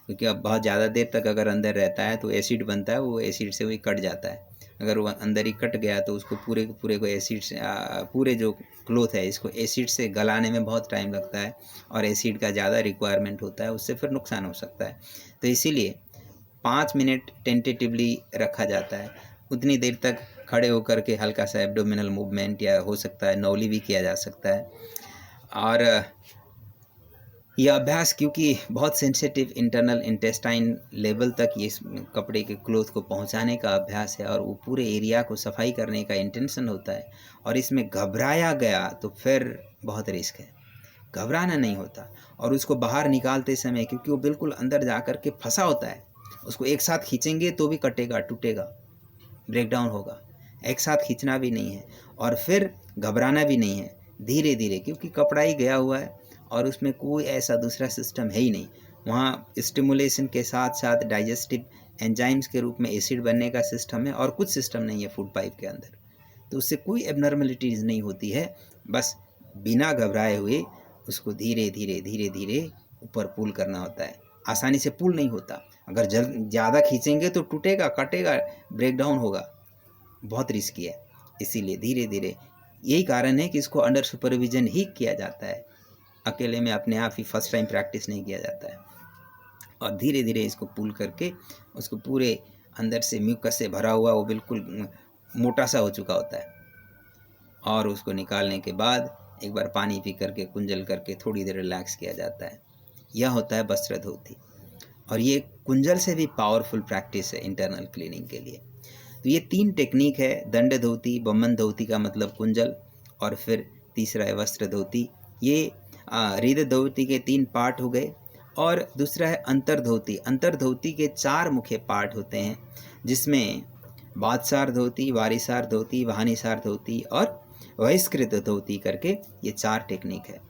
क्योंकि अब बहुत ज़्यादा देर तक अगर अंदर रहता है तो एसिड बनता है, वो एसिड से वही कट जाता है। अगर वो अंदर ही कट गया तो उसको पूरे को एसिड से पूरे जो क्लॉथ है इसको एसिड से गलाने में बहुत टाइम लगता है और एसिड का ज़्यादा रिक्वायरमेंट होता है, उससे फिर नुकसान हो सकता है। तो इसीलिए 5 मिनट टेंटेटिवली रखा जाता है। उतनी देर तक खड़े होकर के हल्का सा एब्डोमिनल मूवमेंट या हो सकता है नौली भी किया जा सकता है। और यह अभ्यास क्योंकि बहुत सेंसिटिव इंटरनल इंटेस्टाइन लेवल तक ये कपड़े के क्लॉथ को पहुंचाने का अभ्यास है और वो पूरे एरिया को सफाई करने का इंटेंशन होता है और इसमें घबराया गया तो फिर बहुत रिस्क है। घबराना नहीं होता और उसको बाहर निकालते समय क्योंकि वो बिल्कुल अंदर जा कर के फंसा होता है, उसको एक साथ खींचेंगे तो भी कटेगा, टूटेगा, ब्रेक डाउन होगा। एक साथ खींचना भी नहीं है और फिर घबराना भी नहीं है, धीरे धीरे, क्योंकि कपड़ा ही गया हुआ है और उसमें कोई ऐसा दूसरा सिस्टम है ही नहीं। वहाँ स्टिमुलेशन के साथ साथ डाइजेस्टिव एंजाइम्स के रूप में एसिड बनने का सिस्टम है और कुछ सिस्टम नहीं है फूड पाइप के अंदर, तो उससे कोई एबनॉर्मलिटीज़ नहीं होती है। बस बिना घबराए हुए उसको धीरे धीरे धीरे धीरे ऊपर पुल करना होता है। आसानी से पुल नहीं होता, अगर ज़्यादा खींचेंगे तो टूटेगा, कटेगा, ब्रेक डाउन होगा, बहुत रिस्की है। इसीलिए धीरे धीरे, यही कारण है कि इसको अंडर सुपरविजन ही किया जाता है, अकेले में अपने आप ही फर्स्ट टाइम प्रैक्टिस नहीं किया जाता है। और धीरे धीरे इसको पुल करके उसको पूरे अंदर से म्यूकस से भरा हुआ वो बिल्कुल मोटा सा हो चुका होता है और उसको निकालने के बाद एक बार पानी पी करके कुंजल करके थोड़ी देर रिलैक्स किया जाता है। यह होता है वस्त्र धोती और ये कुंजल से भी पावरफुल प्रैक्टिस है इंटरनल क्लीनिंग के लिए। तो ये 3 टेक्निक है, दंड धोती, बमन धोती का मतलब कुंजल, और फिर तीसरा है वस्त्र धोती। ये हृदय धोती के 3 पार्ट हो गए और दूसरा है अंतर धोती। अंतर धोती के 4 मुख्य पार्ट होते हैं जिसमें बादसार धोती, वारिसार धोती, वाहनीसार धोती और बहिष्कृत धोती करके ये 4 टेक्निक है।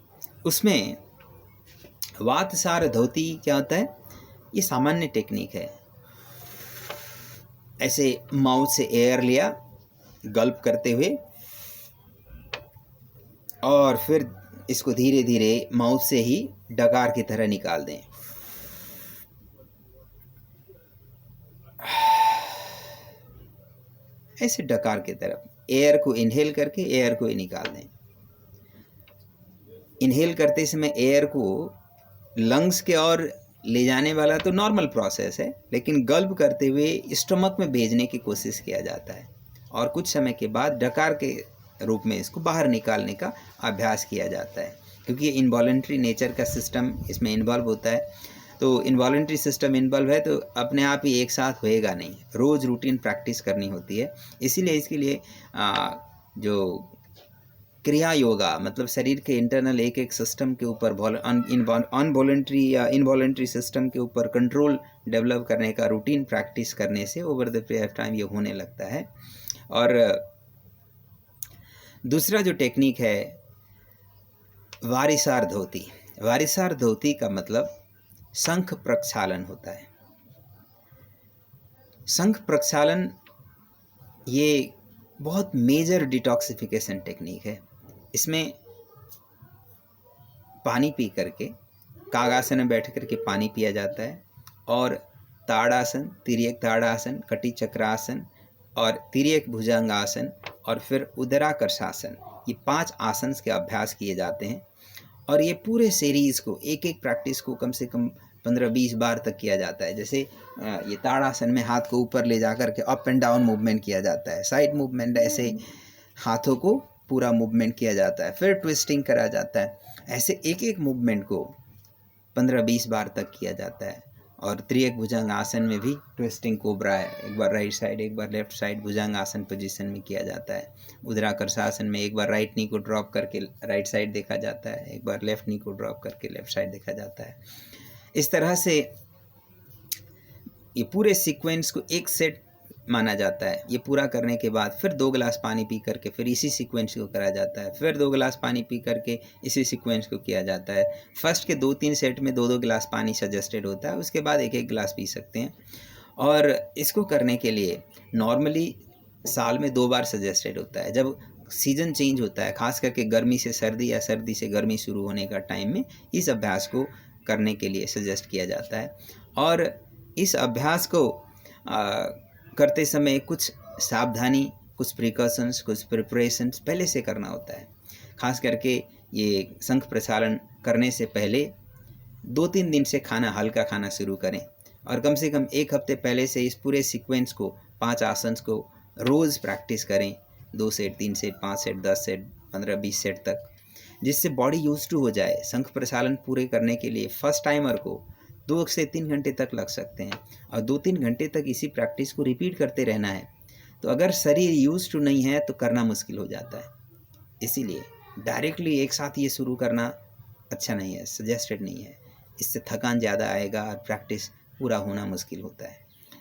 उसमें वातसार धोती क्या होता है? ये सामान्य टेक्निक है। ऐसे माउथ से एयर लिया गल्प करते हुए और फिर इसको धीरे धीरे माउथ से ही डकार की तरह निकाल दें। ऐसे डकार की तरफ एयर को इनहेल करके एयर को निकाल दें। इनहेल करते समय एयर को लंग्स के और ले जाने वाला तो नॉर्मल प्रोसेस है, लेकिन गल्प करते हुए स्टमक में भेजने की कोशिश किया जाता है और कुछ समय के बाद डकार के रूप में इसको बाहर निकालने का अभ्यास किया जाता है, क्योंकि ये इनवॉलंटरी नेचर का सिस्टम इसमें इन्वॉल्व होता है। तो इनवॉलंटरी सिस्टम इन्वॉल्व है तो अपने आप ही एक साथ होएगा नहीं, रोज़ रूटीन प्रैक्टिस करनी होती है। इसीलिए इसके लिए जो क्रिया योगा मतलब शरीर के इंटरनल एक एक सिस्टम के ऊपर अनवॉलंटरी या इनवॉलंटरी सिस्टम के ऊपर कंट्रोल डेवलप करने का रूटीन प्रैक्टिस करने से over the period of time ये होने लगता है। और दूसरा जो टेक्निक है वारिसार धोती। वारिसार धोती का मतलब शंख प्रक्षालन होता है। शंख प्रक्षालन ये बहुत मेजर डिटॉक्सिफिकेशन टेक्निक है। इसमें पानी पी करके, कागासन में बैठ करके पानी पिया जाता है और ताड़ासन, तिर्यक ताड़ासन, कटी चक्रासन और तिर्यक भुजंगासन और फिर उदराकर्षासन, ये 5 आसन के अभ्यास किए जाते हैं। और ये पूरे सीरीज़ को, एक एक प्रैक्टिस को कम से कम 15-20 बार तक किया जाता है। जैसे ये ताड़ासन में हाथ को ऊपर ले जा कर के अप एंड डाउन मूवमेंट किया जाता है, साइड मूवमेंट, ऐसे हाथों को पूरा मूवमेंट किया जाता है, फिर ट्विस्टिंग करा जाता है। ऐसे एक एक मूवमेंट को 15-20 बार तक किया जाता है। और त्रियक भुजंग आसन में भी ट्विस्टिंग कोबरा है, एक बार राइट साइड एक बार लेफ्ट साइड भुजंग आसन पोजीशन में किया जाता है। उदराकर्षासन में एक बार राइट नी को ड्रॉप करके राइट साइड देखा जाता है, एक बार लेफ्ट नी को ड्रॉप करके लेफ्ट साइड देखा जाता है। इस तरह से ये पूरे सीक्वेंस को एक सेट माना जाता है। ये पूरा करने के बाद फिर 2 गिलास पानी पी करके फिर इसी सीक्वेंस को करा जाता है, फिर 2 गिलास पानी पी करके इसी सीक्वेंस को किया जाता है। फर्स्ट के 2-3 सेट में 2-2 गिलास पानी सजेस्टेड होता है, उसके बाद 1-1 गिलास पी सकते हैं। और इसको करने के लिए नॉर्मली साल में 2 बार सजेस्टेड होता है। जब सीज़न चेंज होता है, खास करके गर्मी से सर्दी या सर्दी से गर्मी शुरू होने का टाइम में इस अभ्यास को करने के लिए सजेस्ट किया जाता है। और इस अभ्यास को करते समय कुछ सावधानी, कुछ प्रिकॉशंस, कुछ प्रिपरेशंस पहले से करना होता है। खास करके ये शंख प्रक्षालन करने से पहले 2-3 दिन से खाना हल्का खाना शुरू करें और कम से कम 1 हफ्ते पहले से इस पूरे सीक्वेंस को, 5 आसन्स को रोज़ प्रैक्टिस करें। 2 set, 3 set, 5 set, 10 set, 15-20 set तक, जिससे बॉडी यूज टू हो जाए। शंख प्रक्षालन पूरे करने के लिए फर्स्ट टाइमर को 2 से 3 घंटे तक लग सकते हैं और 2-3 घंटे तक इसी प्रैक्टिस को रिपीट करते रहना है। तो अगर शरीर यूज टू नहीं है तो करना मुश्किल हो जाता है। इसीलिए डायरेक्टली एक साथ ये शुरू करना अच्छा नहीं है, सजेस्टेड नहीं है। इससे थकान ज़्यादा आएगा और प्रैक्टिस पूरा होना मुश्किल होता है।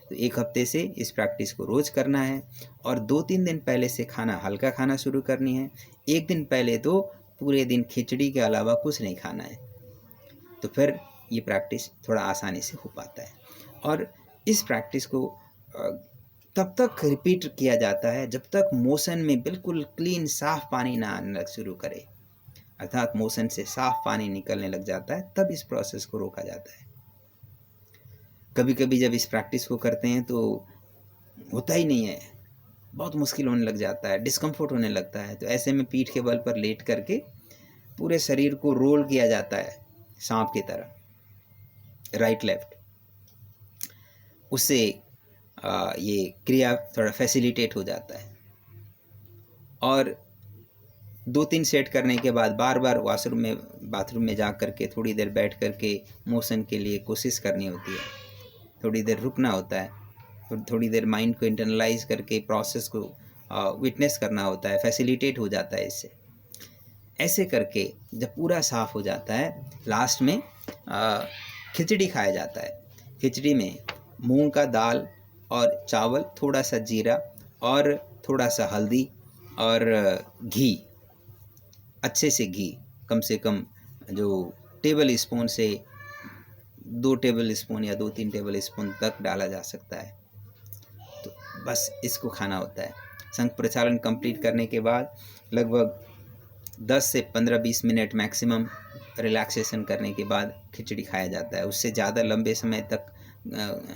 तो 1 हफ्ते से इस प्रैक्टिस को रोज़ करना है और 2-3 दिन पहले से खाना हल्का खाना शुरू करनी है। 1 दिन पहले तो पूरे दिन खिचड़ी के अलावा कुछ नहीं खाना है। तो फिर ये प्रैक्टिस थोड़ा आसानी से हो पाता है। और इस प्रैक्टिस को तब तक रिपीट किया जाता है जब तक मोशन में बिल्कुल क्लीन साफ पानी ना आने शुरू करे, अर्थात मोशन से साफ पानी निकलने लग जाता है, तब इस प्रोसेस को रोका जाता है। कभी कभी जब इस प्रैक्टिस को करते हैं तो होता ही नहीं है, बहुत मुश्किल होने लग जाता है, डिस्कम्फर्ट होने लगता है। तो ऐसे में पीठ के बल पर लेट करके पूरे शरीर को रोल किया जाता है सांप की तरह, राइट लेफ्ट। उससे ये क्रिया थोड़ा फैसिलिटेट हो जाता है। और 2-3 सेट करने के बाद बार बार बाथरूम में जा कर के थोड़ी देर बैठ कर के मोशन के लिए कोशिश करनी होती है। थोड़ी देर रुकना होता है, थोड़ी देर माइंड को इंटरनलाइज करके प्रोसेस को विटनेस करना होता है, फैसिलिटेट हो जाता है इससे। ऐसे करके जब पूरा साफ हो जाता है, लास्ट में खिचड़ी खाया जाता है। खिचड़ी में मूंग का दाल और चावल, थोड़ा सा जीरा और थोड़ा सा हल्दी और घी, अच्छे से घी, कम से कम जो टेबल स्पून से 2 टेबल स्पून या 2-3 टेबल स्पून तक डाला जा सकता है। तो बस इसको खाना होता है। शंख प्रक्षालन कंप्लीट करने के बाद लगभग 10 से 15-20 मिनट मैक्सिमम रिलैक्सेशन करने के बाद खिचड़ी खाया जाता है। उससे ज़्यादा लंबे समय तक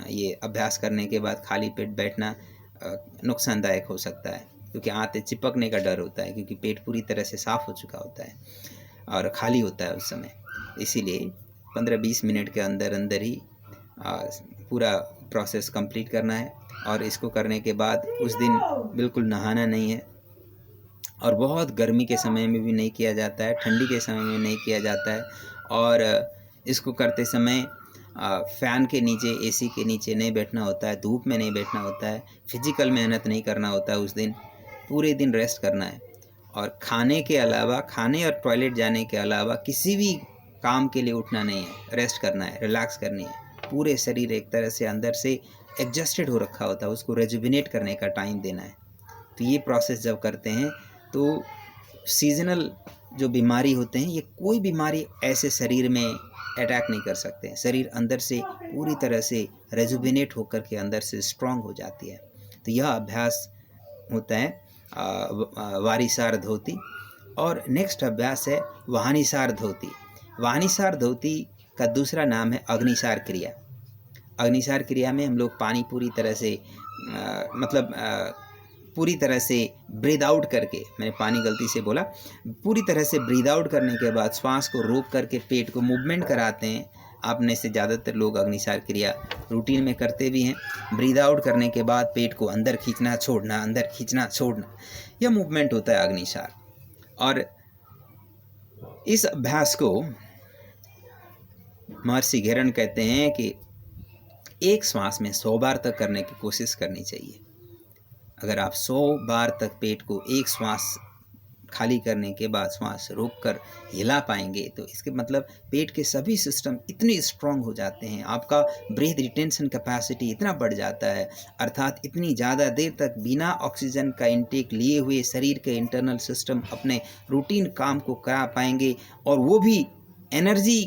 ये अभ्यास करने के बाद खाली पेट बैठना नुकसानदायक हो सकता है, क्योंकि आंतें चिपकने का डर होता है, क्योंकि पेट पूरी तरह से साफ़ हो चुका होता है और खाली होता है उस समय। इसीलिए 15-20 मिनट के अंदर अंदर ही पूरा प्रोसेस कंप्लीट करना है। और इसको करने के बाद उस दिन बिल्कुल नहाना नहीं है, और बहुत गर्मी के समय में भी नहीं किया जाता है, ठंडी के समय में नहीं किया जाता है। और इसको करते समय फ़ैन के नीचे, एसी के नीचे नहीं बैठना होता है, धूप में नहीं बैठना होता है, फिजिकल मेहनत नहीं करना होता है। उस दिन पूरे दिन रेस्ट करना है और खाने के अलावा, खाने और टॉयलेट जाने के अलावा किसी भी काम के लिए उठना नहीं है, रेस्ट करना है, रिलैक्स करनी है। पूरे शरीर एक तरह से अंदर से एडजस्टेड हो रखा होता है, उसको रेजुविनेट करने का टाइम देना है। तो ये प्रोसेस जब करते हैं तो सीजनल जो बीमारी होते हैं, ये कोई बीमारी ऐसे शरीर में अटैक नहीं कर सकते। शरीर अंदर से पूरी तरह से रेजुविनेट होकर के अंदर से स्ट्रांग हो जाती है। तो यह अभ्यास होता है वारिसार धोती। और नेक्स्ट अभ्यास है वाहनिसार धोती। वाहनिसार धोती का दूसरा नाम है अग्निसार क्रिया। अग्निसार क्रिया में हम लोग पानी पूरी तरह से पूरी तरह से ब्रीद आउट करके, मैंने पानी गलती से बोला, पूरी तरह से ब्रीद आउट करने के बाद श्वास को रोक करके पेट को मूवमेंट कराते हैं। आप में से ज़्यादातर लोग अग्निसार क्रिया रूटीन में करते भी हैं। ब्रीद आउट करने के बाद पेट को अंदर खींचना छोड़ना, अंदर खींचना छोड़ना, यह मूवमेंट होता है अग्निसार। और इस अभ्यास को महर्षि घेरन कहते हैं कि एक श्वास में 100 बार तक करने की कोशिश करनी चाहिए। अगर आप 100 बार तक पेट को एक श्वास खाली करने के बाद श्वास रोककर हिला पाएंगे तो इसके मतलब पेट के सभी सिस्टम इतने स्ट्रांग हो जाते हैं, आपका ब्रीथ रिटेंशन कैपेसिटी इतना बढ़ जाता है, अर्थात इतनी ज़्यादा देर तक बिना ऑक्सीजन का इंटेक लिए हुए शरीर के इंटरनल सिस्टम अपने रूटीन काम को करा पाएंगे और वो भी एनर्जी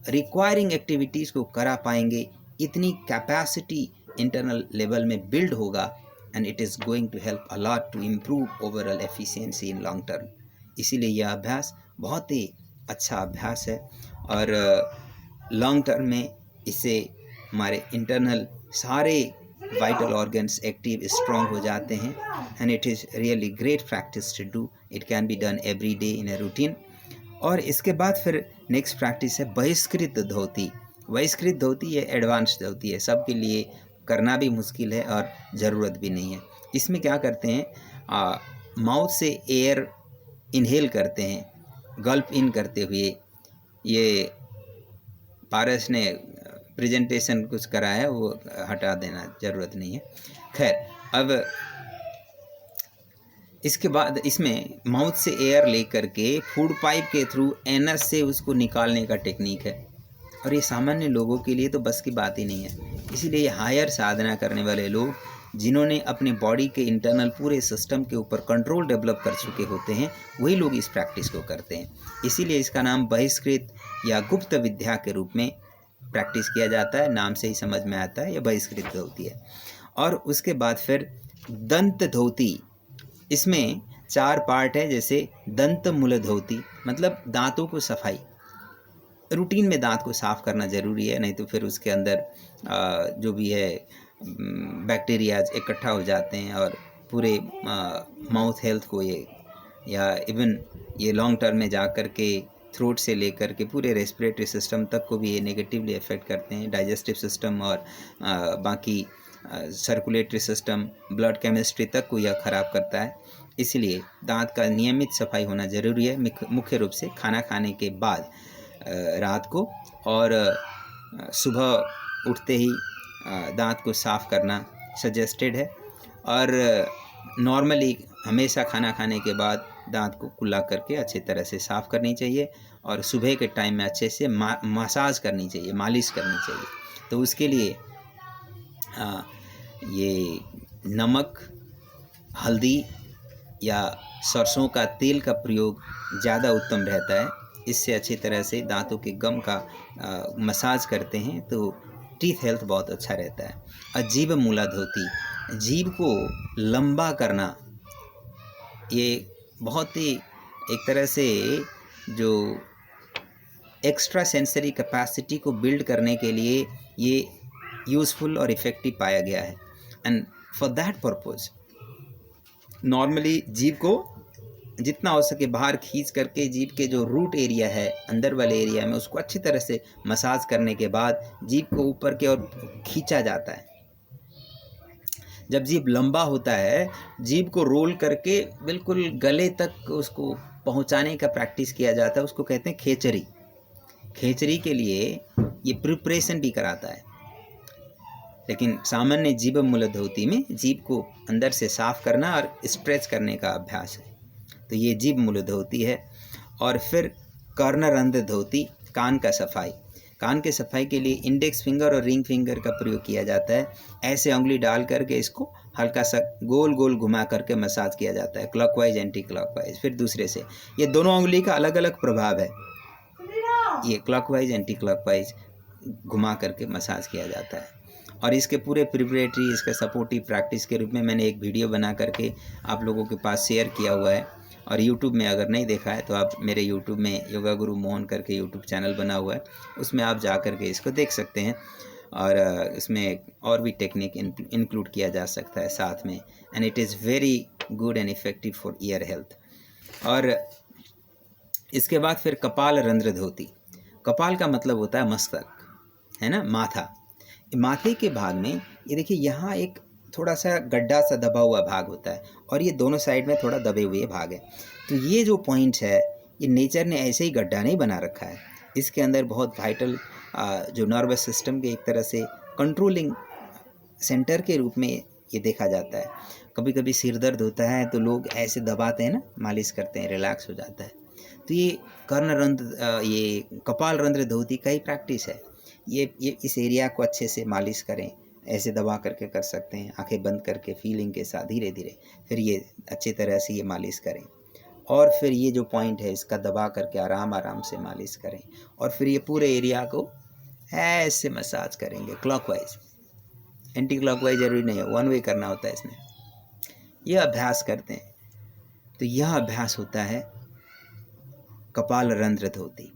रिक्वायरिंग एक्टिविटीज़ को करा पाएंगे। इतनी कैपेसिटी इंटरनल लेवल में बिल्ड होगा and it is going to help a lot to improve overall efficiency in long term। इसीलिए यह अभ्यास बहुत ही अच्छा अभ्यास है और लॉन्ग टर्म में इससे हमारे इंटरनल सारे वाइटल ऑर्गन्स एक्टिव स्ट्रांग हो जाते हैं and it is really great practice to do। it can be done every day in a routine। और इसके बाद फिर नेक्स्ट प्रैक्टिस है बहिष्कृत धोती। बहिष्कृत धोती ये एडवांस धोती है, सबके लिए करना भी मुश्किल है और ज़रूरत भी नहीं है। इसमें क्या करते हैं, माउथ से एयर इनहेल करते हैं, गल्प इन करते हुए। ये पारस ने प्रेजेंटेशन कुछ कराया, वो हटा देना, ज़रूरत नहीं है। खैर, अब इसके बाद इसमें माउथ से एयर लेकर के फूड पाइप के थ्रू एनस से उसको निकालने का टेक्निक है और ये सामान्य लोगों के लिए तो बस की बात ही नहीं है। इसीलिए हायर साधना करने वाले लोग जिन्होंने अपने बॉडी के इंटरनल पूरे सिस्टम के ऊपर कंट्रोल डेवलप कर चुके होते हैं, वही लोग इस प्रैक्टिस को करते हैं। इसीलिए इसका नाम बहिष्कृत या गुप्त विद्या के रूप में प्रैक्टिस किया जाता है। नाम से ही समझ में आता है, यह बहिष्कृत धोती है। और उसके बाद फिर दंत धोती। इसमें 4 पार्ट है, जैसे दंत मूल धोती, मतलब दांतों को सफाई। रूटीन में दांत को साफ़ करना ज़रूरी है, नहीं तो फिर उसके अंदर जो भी है बैक्टीरियाज इकट्ठा हो जाते हैं और पूरे माउथ हेल्थ को ये या इवन ये लॉन्ग टर्म में जा कर के थ्रोट से लेकर के पूरे रेस्पिरेटरी सिस्टम तक को भी ये नेगेटिवली अफेक्ट करते हैं। डाइजेस्टिव सिस्टम और बाकी सर्कुलेटरी सिस्टम, ब्लड केमिस्ट्री तक को यह ख़राब करता है। इसलिए दांत का नियमित सफाई होना ज़रूरी है, मुख्य रूप से खाना खाने के बाद रात को और सुबह उठते ही दांत को साफ़ करना सजेस्टेड है। और नॉर्मली हमेशा खाना खाने के बाद दांत को कुल्ला करके अच्छी तरह से साफ़ करनी चाहिए और सुबह के टाइम में अच्छे से मसाज करनी चाहिए, मालिश करनी चाहिए। तो उसके लिए ये नमक, हल्दी या सरसों का तेल का प्रयोग ज़्यादा उत्तम रहता है। इससे अच्छी तरह से दांतों के गम का मसाज करते हैं तो टीथ हेल्थ बहुत अच्छा रहता है। और जीभ मूला धोती, जीभ को लंबा करना, ये बहुत ही एक तरह से जो एक्स्ट्रा सेंसरी कैपेसिटी को बिल्ड करने के लिए ये यूज़फुल और इफ़ेक्टिव पाया गया है। And for that purpose normally जीभ को जितना हो सके बाहर खींच करके जीभ के जो रूट एरिया है, अंदर वाले एरिया में, उसको अच्छी तरह से मसाज करने के बाद जीभ को ऊपर की ओर खींचा जाता है। जब जीभ लंबा होता है, जीभ को रोल करके बिल्कुल गले तक उसको पहुंचाने का प्रैक्टिस किया जाता है। उसको कहते हैं खेचरी। खेचरी के लिए ये प्रिपरेशन भी कराता है। लेकिन सामान्य जीभ मूल धोती में जीभ को अंदर से साफ करना और स्ट्रेच करने का अभ्यास है। तो ये जीभ मूल धोती है। और फिर कर्णरंध्र धोती, कान का सफाई। कान के सफाई के लिए इंडेक्स फिंगर और रिंग फिंगर का प्रयोग किया जाता है। ऐसे उंगली डाल करके इसको हल्का सा गोल गोल घुमा करके मसाज किया जाता है, क्लॉकवाइज एंटी क्लॉकवाइज। फिर दूसरे से, ये दोनों उंगली का अलग अलग प्रभाव है, ये क्लॉकवाइज एंटी क्लॉकवाइज घुमा करके मसाज किया जाता है। और इसके पूरे प्रिपरेटरी, इसका सपोर्टिव प्रैक्टिस के रूप में मैंने एक वीडियो बना करके आप लोगों के पास शेयर किया हुआ है। और यूट्यूब में अगर नहीं देखा है तो आप मेरे यूट्यूब में योगा गुरु मोहन करके यूट्यूब चैनल बना हुआ है, उसमें आप जा करके इसको देख सकते हैं। और इसमें और भी टेक्निक इंक्लूड किया जा सकता है साथ में, and it is very good and effective for year health. और इसके बाद फिर कपाल रंध्र धोती। कपाल का मतलब होता है मस्तक, है ना, माथा। माथे के भाग में ये देखिए, यहाँ एक थोड़ा सा गड्ढा सा दबा हुआ भाग होता है और ये दोनों साइड में थोड़ा दबे हुए भाग है। तो ये जो पॉइंट है, ये नेचर ने ऐसे ही गड्ढा नहीं बना रखा है, इसके अंदर बहुत वाइटल जो नर्वस सिस्टम के एक तरह से कंट्रोलिंग सेंटर के रूप में ये देखा जाता है। कभी कभी सिर दर्द होता है तो लोग ऐसे दबाते हैं ना, मालिश करते हैं, रिलैक्स हो जाता है। तो ये ये कपाल रंध्र धोती का ही प्रैक्टिस है। ये इस एरिया को अच्छे से मालिश करें, ऐसे दबा करके कर सकते हैं, आंखें बंद करके फीलिंग के साथ धीरे धीरे, फिर ये अच्छी तरह से ये मालिश करें। और फिर ये जो पॉइंट है इसका दबा करके आराम आराम से मालिश करें, और फिर ये पूरे एरिया को ऐसे मसाज करेंगे, क्लॉकवाइज, एंटी क्लॉकवाइज जरूरी नहीं है, वन वे करना होता है इसमें। ये अभ्यास करते हैं तो यह अभ्यास होता है कपाल रंध्र धोती।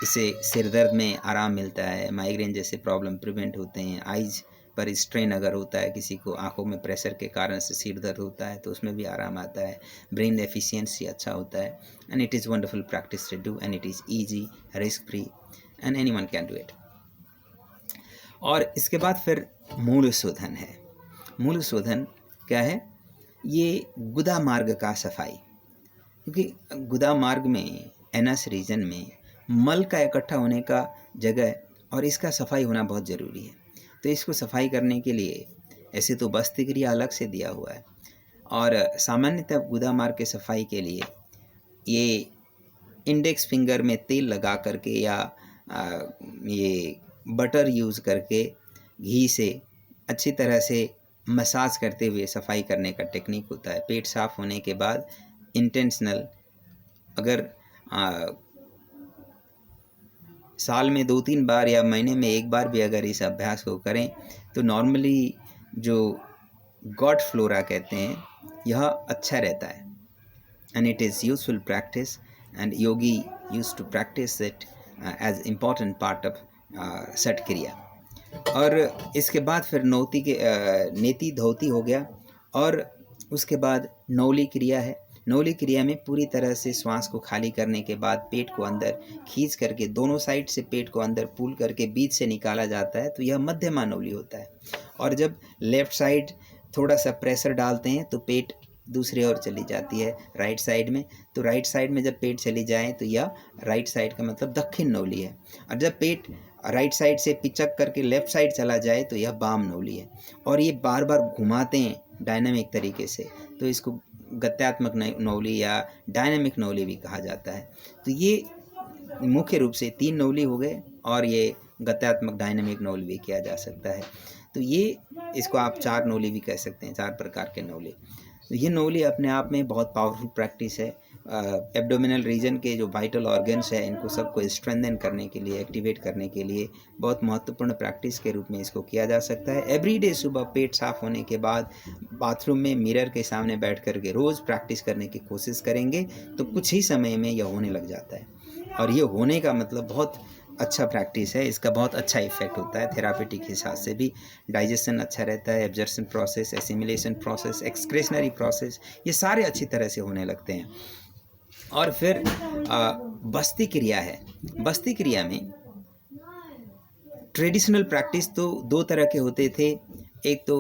इससे सिर दर्द में आराम मिलता है, माइग्रेन जैसे प्रॉब्लम प्रिवेंट होते हैं, आइज पर स्ट्रेन अगर होता है, किसी को आंखों में प्रेशर के कारण से सिर दर्द होता है तो उसमें भी आराम आता है, ब्रेन एफिशिएंसी अच्छा होता है। And it is wonderful practice to do, and it is easy, risk free, and anyone can do it. और इसके बाद फिर मूल शोधन है। मूल शोधन क्या है? ये गुदा मार्ग का सफाई, क्योंकि गुदा मार्ग में, एनस रीजन में मल का इकट्ठा होने का जगह और इसका सफाई होना बहुत ज़रूरी है। तो इसको सफाई करने के लिए ऐसे तो बस्ती क्रिया अलग से दिया हुआ है, और सामान्यतः गुदा मार्ग के सफाई के लिए ये इंडेक्स फिंगर में तेल लगा करके या ये बटर यूज़ करके घी से अच्छी तरह से मसाज करते हुए सफाई करने का टेक्निक होता है। पेट साफ होने के बाद इंटेंशनल, अगर साल में 2-3 बार या महीने में 1 बार भी अगर इस अभ्यास को करें तो नॉर्मली जो गॉड फ्लोरा कहते हैं, यह अच्छा रहता है। And it is useful practice, and yogi use to practise it as important part of shat kriya. और इसके बाद फिर नेति धोती हो गया, और उसके बाद नौली क्रिया है। नौली क्रिया में पूरी तरह से श्वास को खाली करने के बाद पेट को अंदर खींच करके दोनों साइड से पेट को अंदर पुल करके बीच से निकाला जाता है, तो यह मध्यमा नौली होता है। और जब लेफ्ट साइड थोड़ा सा प्रेशर डालते हैं तो पेट दूसरी ओर चली जाती है राइट साइड में। तो राइट साइड में जब पेट चली जाए तो यह राइट साइड का मतलब दक्षिण नौली है, और जब पेट राइट साइड से पिचक करके लेफ्ट साइड चला जाए तो यह वाम नौली है। और ये बार बार घुमाते हैं डायनामिक तरीके से, तो इसको गत्यात्मक नौली या डायनामिक नौली भी कहा जाता है। तो ये मुख्य रूप से 3 नौली हो गए, और ये गत्यात्मक डायनामिक नौली भी किया जा सकता है। तो ये इसको आप 4 नौली भी कह सकते हैं, 4 प्रकार के नौली। तो ये नौली अपने आप में बहुत पावरफुल प्रैक्टिस है। एब्डोमिनल रीजन के जो वाइटल ऑर्गन्स है, इनको सबको स्ट्रेंथन करने के लिए, एक्टिवेट करने के लिए बहुत महत्वपूर्ण प्रैक्टिस के रूप में इसको किया जा सकता है। एवरीडे सुबह पेट साफ होने के बाद बाथरूम में मिरर के सामने बैठ कर के रोज़ प्रैक्टिस करने की कोशिश करेंगे तो कुछ ही समय में यह होने लग जाता है। और ये होने का मतलब बहुत अच्छा प्रैक्टिस है, इसका बहुत अच्छा इफेक्ट होता है। थेरापेटिक हिसाब से भी डाइजेशन अच्छा रहता है, absorption process, assimilation process, excretionary process, ये सारे अच्छी तरह से होने लगते हैं। और फिर बस्ती क्रिया है। बस्ती क्रिया में ट्रेडिशनल प्रैक्टिस तो 2 तरह के होते थे, एक तो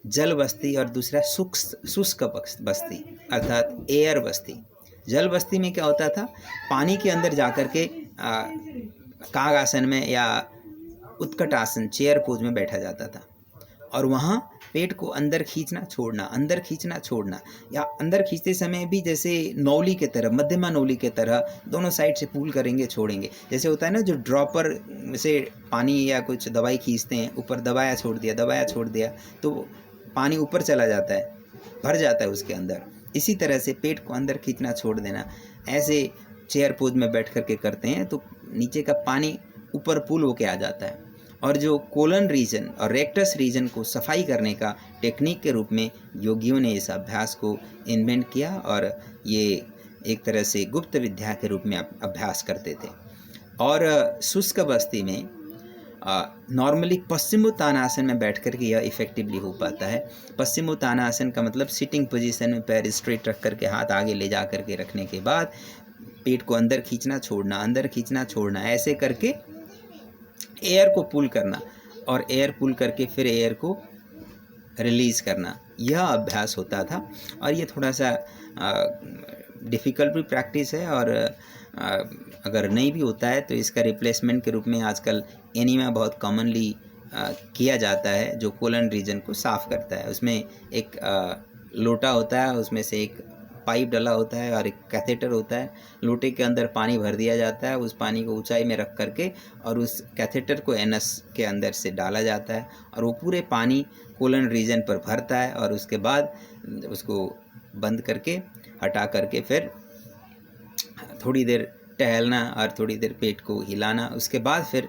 जल बस्ती और दूसरा शुष्क बस्ती अर्थात एयर बस्ती। जल बस्ती में क्या होता था, पानी के अंदर जाकर के काग आसन में या उत्कट आसन, चेयर पोज में बैठा जाता था, और वहाँ पेट को अंदर खींचना छोड़ना, अंदर खींचना छोड़ना, या अंदर खींचते समय भी जैसे नौली के तरह, मध्यमा नौली के तरह दोनों साइड से पुल करेंगे छोड़ेंगे। जैसे होता है ना, जो ड्रॉपर से पानी या कुछ दवाई खींचते हैं, ऊपर दबाया छोड़ दिया, दबाया छोड़ दिया, तो पानी ऊपर चला जाता है, भर जाता है उसके अंदर। इसी तरह से पेट को अंदर खींचना छोड़ देना, ऐसे चेयर पोज में बैठ कर के करते हैं तो नीचे का पानी ऊपर पुल होके आ जाता है। और जो कोलन रीजन और रेक्टस रीजन को सफाई करने का टेक्निक के रूप में योगियों ने इस अभ्यास को इन्वेंट किया, और ये एक तरह से गुप्त विद्या के रूप में अभ्यास करते थे। और शुष्क बस्ती में नॉर्मली पश्चिमोत्तानासन में बैठ कर के यह इफेक्टिवली हो पाता है। पश्चिमोत्तानासन का मतलब सिटिंग पोजीशन में पैर स्ट्रेट रख करके हाथ आगे ले जा करके रखने के बाद पेट को अंदर खींचना छोड़ना, अंदर खींचना छोड़ना, ऐसे करके एयर को पुल करना और एयर पुल करके फिर एयर को रिलीज़ करना, यह अभ्यास होता था। और ये थोड़ा सा डिफ़िकल्ट भी प्रैक्टिस है, और अगर नहीं भी होता है तो इसका रिप्लेसमेंट के रूप में आजकल एनीमा बहुत कॉमनली किया जाता है, जो कोलन रीजन को साफ़ करता है। उसमें एक लोटा होता है, उसमें से एक पाइप डला होता है और एक कैथेटर होता है। लोटे के अंदर पानी भर दिया जाता है, उस पानी को ऊंचाई में रख करके और उस कैथेटर को एनस के अंदर से डाला जाता है और वो पूरे पानी कोलन रीजन पर भरता है, और उसके बाद उसको बंद करके हटा करके फिर थोड़ी देर टहलना और थोड़ी देर पेट को हिलाना। उसके बाद फिर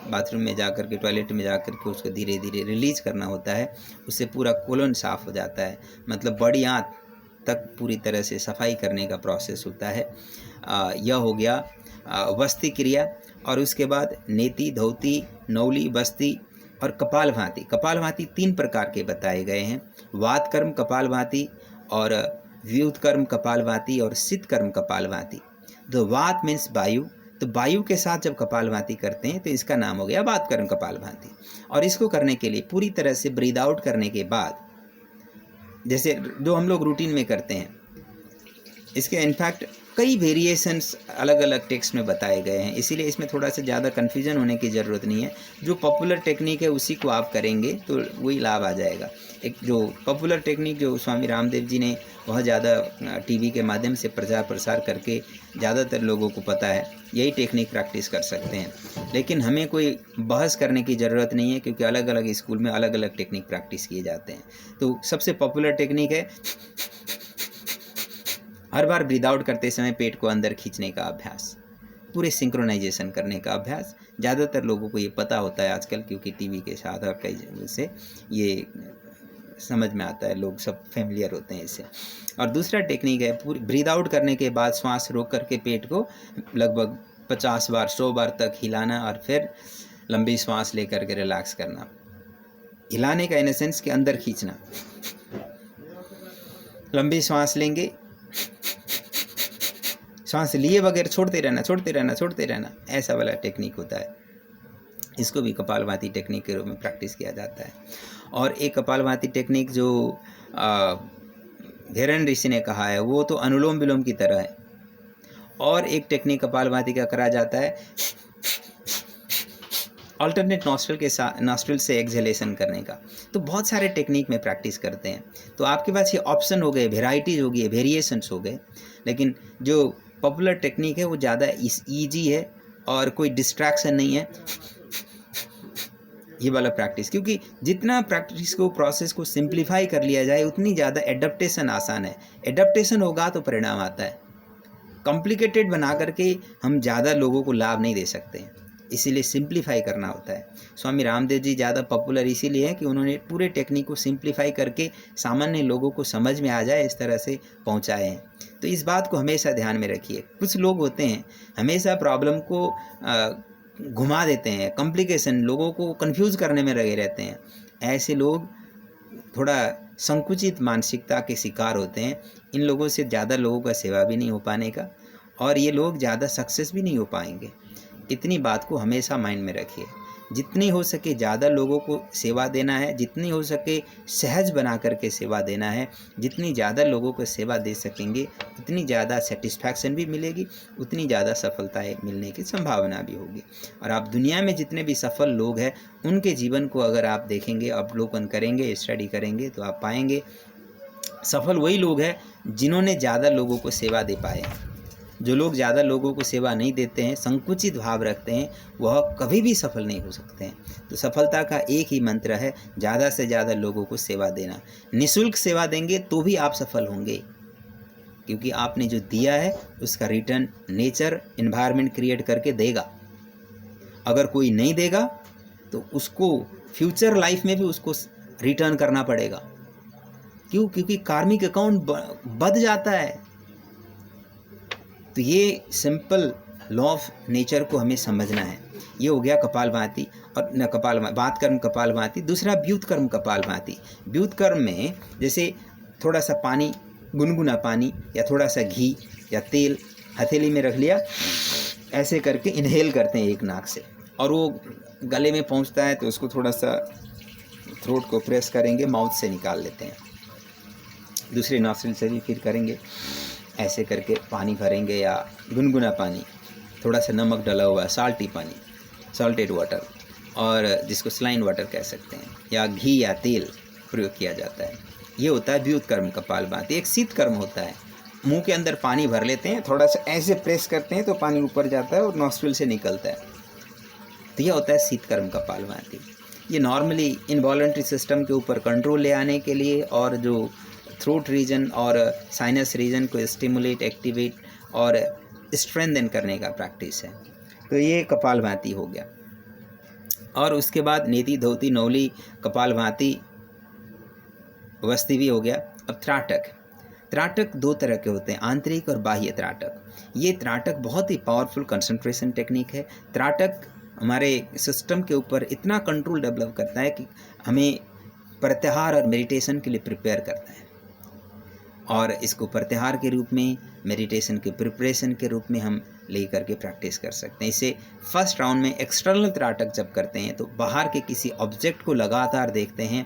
बाथरूम में जा कर के, टॉयलेट में जा कर के उसको धीरे धीरे रिलीज़ करना होता है। उससे पूरा कोलन साफ़ हो जाता है, मतलब बड़ी आंत तक पूरी तरह से सफाई करने का प्रोसेस होता है। यह हो गया वस्ती क्रिया। और उसके बाद नेति, धौती, नौली, बस्ती और कपालभाति। कपालभाति 3 प्रकार के बताए गए हैं, वात कर्म कपालभाति और व्युत कर्म कपालभाति और सित कर्म कपालभाति। तो वात मीन्स वायु, तो वायु के साथ जब कपालभाति करते हैं तो इसका नाम हो गया वात कर्म कपालभाति। और इसको करने के लिए पूरी तरह से ब्रीद आउट करने के बाद, जैसे जो हम लोग रूटीन में करते हैं, इसके इनफैक्ट कई वेरिएशंस अलग अलग टेक्स्ट में बताए गए हैं, इसीलिए इसमें थोड़ा सा ज़्यादा कन्फ्यूजन होने की ज़रूरत नहीं है। जो पॉपुलर टेक्निक है उसी को आप करेंगे तो वही लाभ आ जाएगा। एक जो पॉपुलर टेक्निक जो स्वामी रामदेव जी ने बहुत ज़्यादा टीवी के माध्यम से प्रचार प्रसार करके ज़्यादातर लोगों को पता है, यही टेक्निक प्रैक्टिस कर सकते हैं। लेकिन हमें कोई बहस करने की ज़रूरत नहीं है, क्योंकि अलग अलग स्कूल में अलग अलग टेक्निक प्रैक्टिस किए जाते हैं। तो सबसे पॉपुलर टेक्निक है हर बार ब्रीद आउट करते समय पेट को अंदर खींचने का अभ्यास, पूरे सिंक्रोनाइजेशन करने का अभ्यास। ज़्यादातर लोगों को ये पता होता है आजकल, क्योंकि टीवी के साथ और कई जगह से ये समझ में आता है, लोग सब फेमिलियर होते हैं इससे। और दूसरा टेक्निक है पूरी ब्रीद आउट करने के बाद श्वास रोक करके पेट को लगभग 50 बार 100 बार तक हिलाना और फिर लंबी श्वास लेकर के रिलैक्स करना। हिलाने का इन सेंस के अंदर खींचना, लंबी श्वास लेंगे, सांस लिए बगैर छोड़ते रहना, छोड़ते रहना, छोड़ते रहना, ऐसा वाला टेक्निक होता है। इसको भी कपालभाति टेक्निक के रूप में प्रैक्टिस किया जाता है। और एक कपालभाति टेक्निक जो धीरेन्द्र ऋषि ने कहा है वो तो अनुलोम विलोम की तरह है। और एक टेक्निक कपालभाति का करा जाता है अल्टरनेट नॉस्ट्रिल से एक्सहेलेशन करने का। तो बहुत सारे टेक्निक में प्रैक्टिस करते हैं। तो आपके पास ये ऑप्शन हो गए, वेराइटीज हो गई, वेरिएशंस हो गए। लेकिन जो पॉपुलर टेक्निक है वो ज़्यादा ईजी है और कोई डिस्ट्रैक्शन नहीं है, ये वाला प्रैक्टिस। क्योंकि जितना प्रैक्टिस को, प्रोसेस को सिंप्लीफाई कर लिया जाए उतनी ज़्यादा एडप्टेशन आसान है। एडप्टेशन होगा तो परिणाम आता है। कॉम्प्लिकेटेड बना करके हम ज़्यादा लोगों को लाभ नहीं दे सकते, इसीलिए सिंप्लीफाई करना होता है। स्वामी रामदेव जी ज़्यादा पॉपुलर इसीलिए है कि उन्होंने पूरे टेक्निक को सिंप्लीफाई करके सामान्य लोगों को समझ में आ जाए इस तरह से पहुंचाए हैं। तो इस बात को हमेशा ध्यान में रखिए। कुछ लोग होते हैं हमेशा प्रॉब्लम को घुमा देते हैं, कॉम्प्लिकेशन, लोगों को कंफ्यूज करने में लगे रहते हैं। ऐसे लोग थोड़ा संकुचित मानसिकता के शिकार होते हैं। इन लोगों से ज़्यादा लोगों का सेवा भी नहीं हो पाने का, और ये लोग ज़्यादा सक्सेस भी नहीं हो पाएंगे। इतनी बात को हमेशा माइंड में रखिए। जितनी हो सके ज़्यादा लोगों को सेवा देना है, जितनी हो सके सहज बना करके सेवा देना है। जितनी ज़्यादा लोगों को सेवा दे सकेंगे उतनी ज़्यादा सेटिस्फैक्शन भी मिलेगी, उतनी ज़्यादा सफलताएं मिलने की संभावना भी होगी। और आप दुनिया में जितने भी सफल लोग हैं उनके जीवन को अगर आप देखेंगे, अवलोकन करेंगे, स्टडी करेंगे, तो आप पाएंगे सफल वही लोग हैं जिन्होंने ज़्यादा लोगों को सेवा दे पाए हैं, जो लोग ज़्यादा लोगों को सेवा नहीं देते हैं, संकुचित भाव रखते हैं, वह कभी भी सफल नहीं हो सकते हैं। तो सफलता का एक ही मंत्र है, ज़्यादा से ज़्यादा लोगों को सेवा देना। निःशुल्क सेवा देंगे तो भी आप सफल होंगे, क्योंकि आपने जो दिया है उसका रिटर्न नेचर एनवायरनमेंट क्रिएट करके देगा। अगर कोई नहीं देगा तो उसको फ्यूचर लाइफ में भी उसको रिटर्न करना पड़ेगा। क्यों? क्योंकि कार्मिक अकाउंट बढ़ जाता है। तो ये सिंपल लॉ ऑफ नेचर को हमें समझना है। ये हो गया कपालभाति और न बात कर्म कपालभाति। दूसरा व्युत कर्म कपालभाति। व्युत कर्म में जैसे थोड़ा सा पानी, गुनगुना पानी या थोड़ा सा घी या तेल हथेली में रख लिया, ऐसे करके इनहेल करते हैं एक नाक से, और वो गले में पहुंचता है तो उसको थोड़ा सा थ्रोट को प्रेस करेंगे, माउथ से निकाल लेते हैं। दूसरे नॉस्ट्रिल से भी फिर करेंगे, ऐसे करके पानी भरेंगे या गुनगुना पानी, थोड़ा सा नमक डला हुआ साल्टी पानी, सॉल्टेड वाटर, और जिसको स्लाइन वाटर कह सकते हैं, या घी या तेल प्रयोग किया जाता है। ये होता है व्युत कर्म कपालभाति। एक शीत कर्म होता है, मुंह के अंदर पानी भर लेते हैं, थोड़ा सा ऐसे प्रेस करते हैं तो पानी ऊपर जाता है और नॉस्ट्रिल से निकलता है। तो यह होता है शीत कर्म कपालभाति। ये नॉर्मली इनवॉलंटरी सिस्टम के ऊपर कंट्रोल ले आने के लिए और जो थ्रोट रीजन और साइनस रीजन को स्टिमुलेट, एक्टिवेट और स्ट्रेंथन करने का प्रैक्टिस है। तो ये कपालभाति हो गया। और उसके बाद नेति, धोती, नौली, कपालभाति, वस्ती भी हो गया। अब त्राटक। त्राटक दो तरह के होते हैं, आंतरिक और बाह्य त्राटक। ये त्राटक बहुत ही पावरफुल कंसंट्रेशन टेक्निक है। त्राटक हमारे सिस्टम के ऊपर इतना कंट्रोल डेवलप करता है कि हमें प्रत्याहार और मेडिटेशन के लिए प्रिपेयर करता है, और इसको प्रत्याहार के रूप में, मेडिटेशन के प्रिपरेशन के रूप में हम ले करके प्रैक्टिस कर सकते हैं। इसे फर्स्ट राउंड में एक्सटर्नल त्राटक जब करते हैं तो बाहर के किसी ऑब्जेक्ट को लगातार देखते हैं,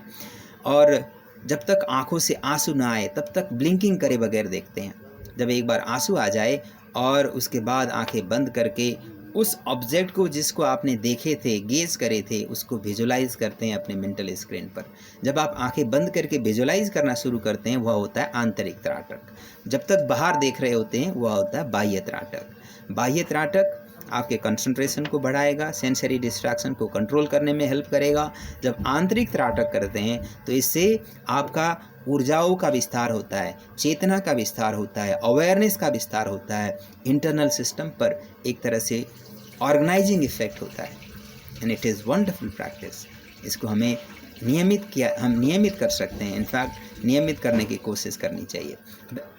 और जब तक आंखों से आंसू ना आए तब तक ब्लिंकिंग करे बगैर देखते हैं। जब एक बार आंसू आ जाए और उसके बाद आंखें बंद करके उस ऑब्जेक्ट को जिसको आपने देखे थे, गेज करे थे, उसको विजुलाइज करते हैं अपने मेंटल स्क्रीन पर। जब आप आंखें बंद करके विजुलाइज करना शुरू करते हैं, वह होता है आंतरिक त्राटक। जब तक बाहर देख रहे होते हैं, वह होता है बाह्य त्राटक। बाह्य त्राटक आपके कंसंट्रेशन को बढ़ाएगा, सेंसरी डिस्ट्रैक्शन को कंट्रोल करने में हेल्प करेगा। जब आंतरिक त्राटक करते हैं तो इससे आपका ऊर्जाओं का विस्तार होता है, चेतना का विस्तार होता है, अवेयरनेस का विस्तार होता है, इंटरनल सिस्टम पर एक तरह से ऑर्गेनाइजिंग इफेक्ट होता है। And it is wonderful practice. इसको हम नियमित कर सकते हैं। इनफैक्ट नियमित करने की कोशिश करनी चाहिए।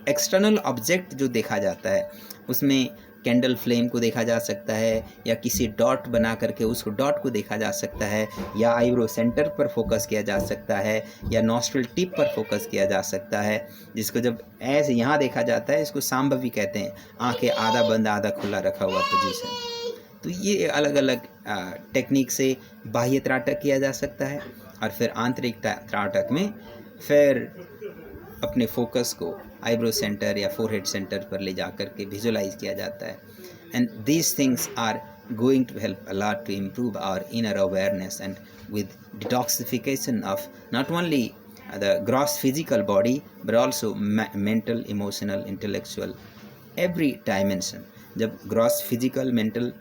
एक्सटर्नल ऑब्जेक्ट जो देखा जाता है उसमें कैंडल फ्लेम को देखा जा सकता है, या किसी डॉट बना करके उसको डॉट को देखा जा सकता है, या आईब्रो सेंटर पर फोकस किया जा सकता है, या नॉस्ट्रिल टिप पर फोकस किया जा सकता है, जिसको जब ऐसे यहाँ देखा जाता है इसको सांभवी कहते हैं, आंखें आधा बंद आधा खुला रखा हुआ पोजीशन। तो ये अलग अलग टेक्निक से बाह्य त्राटक किया जा सकता है, और फिर आंतरिक त्राटक में फिर अपने फोकस को आईब्रो सेंटर या फोरहेड सेंटर पर ले जाकर के विजुलाइज किया जाता है। And these things are going to help a lot to improve our inner awareness and with detoxification of not only the gross physical body but also mental, emotional, intellectual, every dimension. जब gross physical, mental,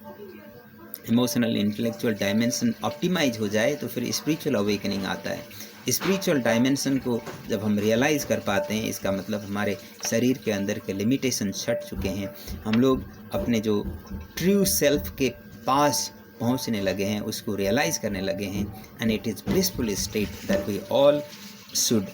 emotional, intellectual dimension optimise हो जाए तो फिर स्पिरिचुअल अवेकनिंग आता है। स्पिरिचुअल डायमेंशन को जब हम रियलाइज़ कर पाते हैं, इसका मतलब हमारे शरीर के अंदर के लिमिटेशन छट चुके हैं, हम लोग अपने जो ट्रू सेल्फ के पास पहुंचने लगे हैं, उसको रियलाइज़ करने लगे हैं। And it is blissful state that we all should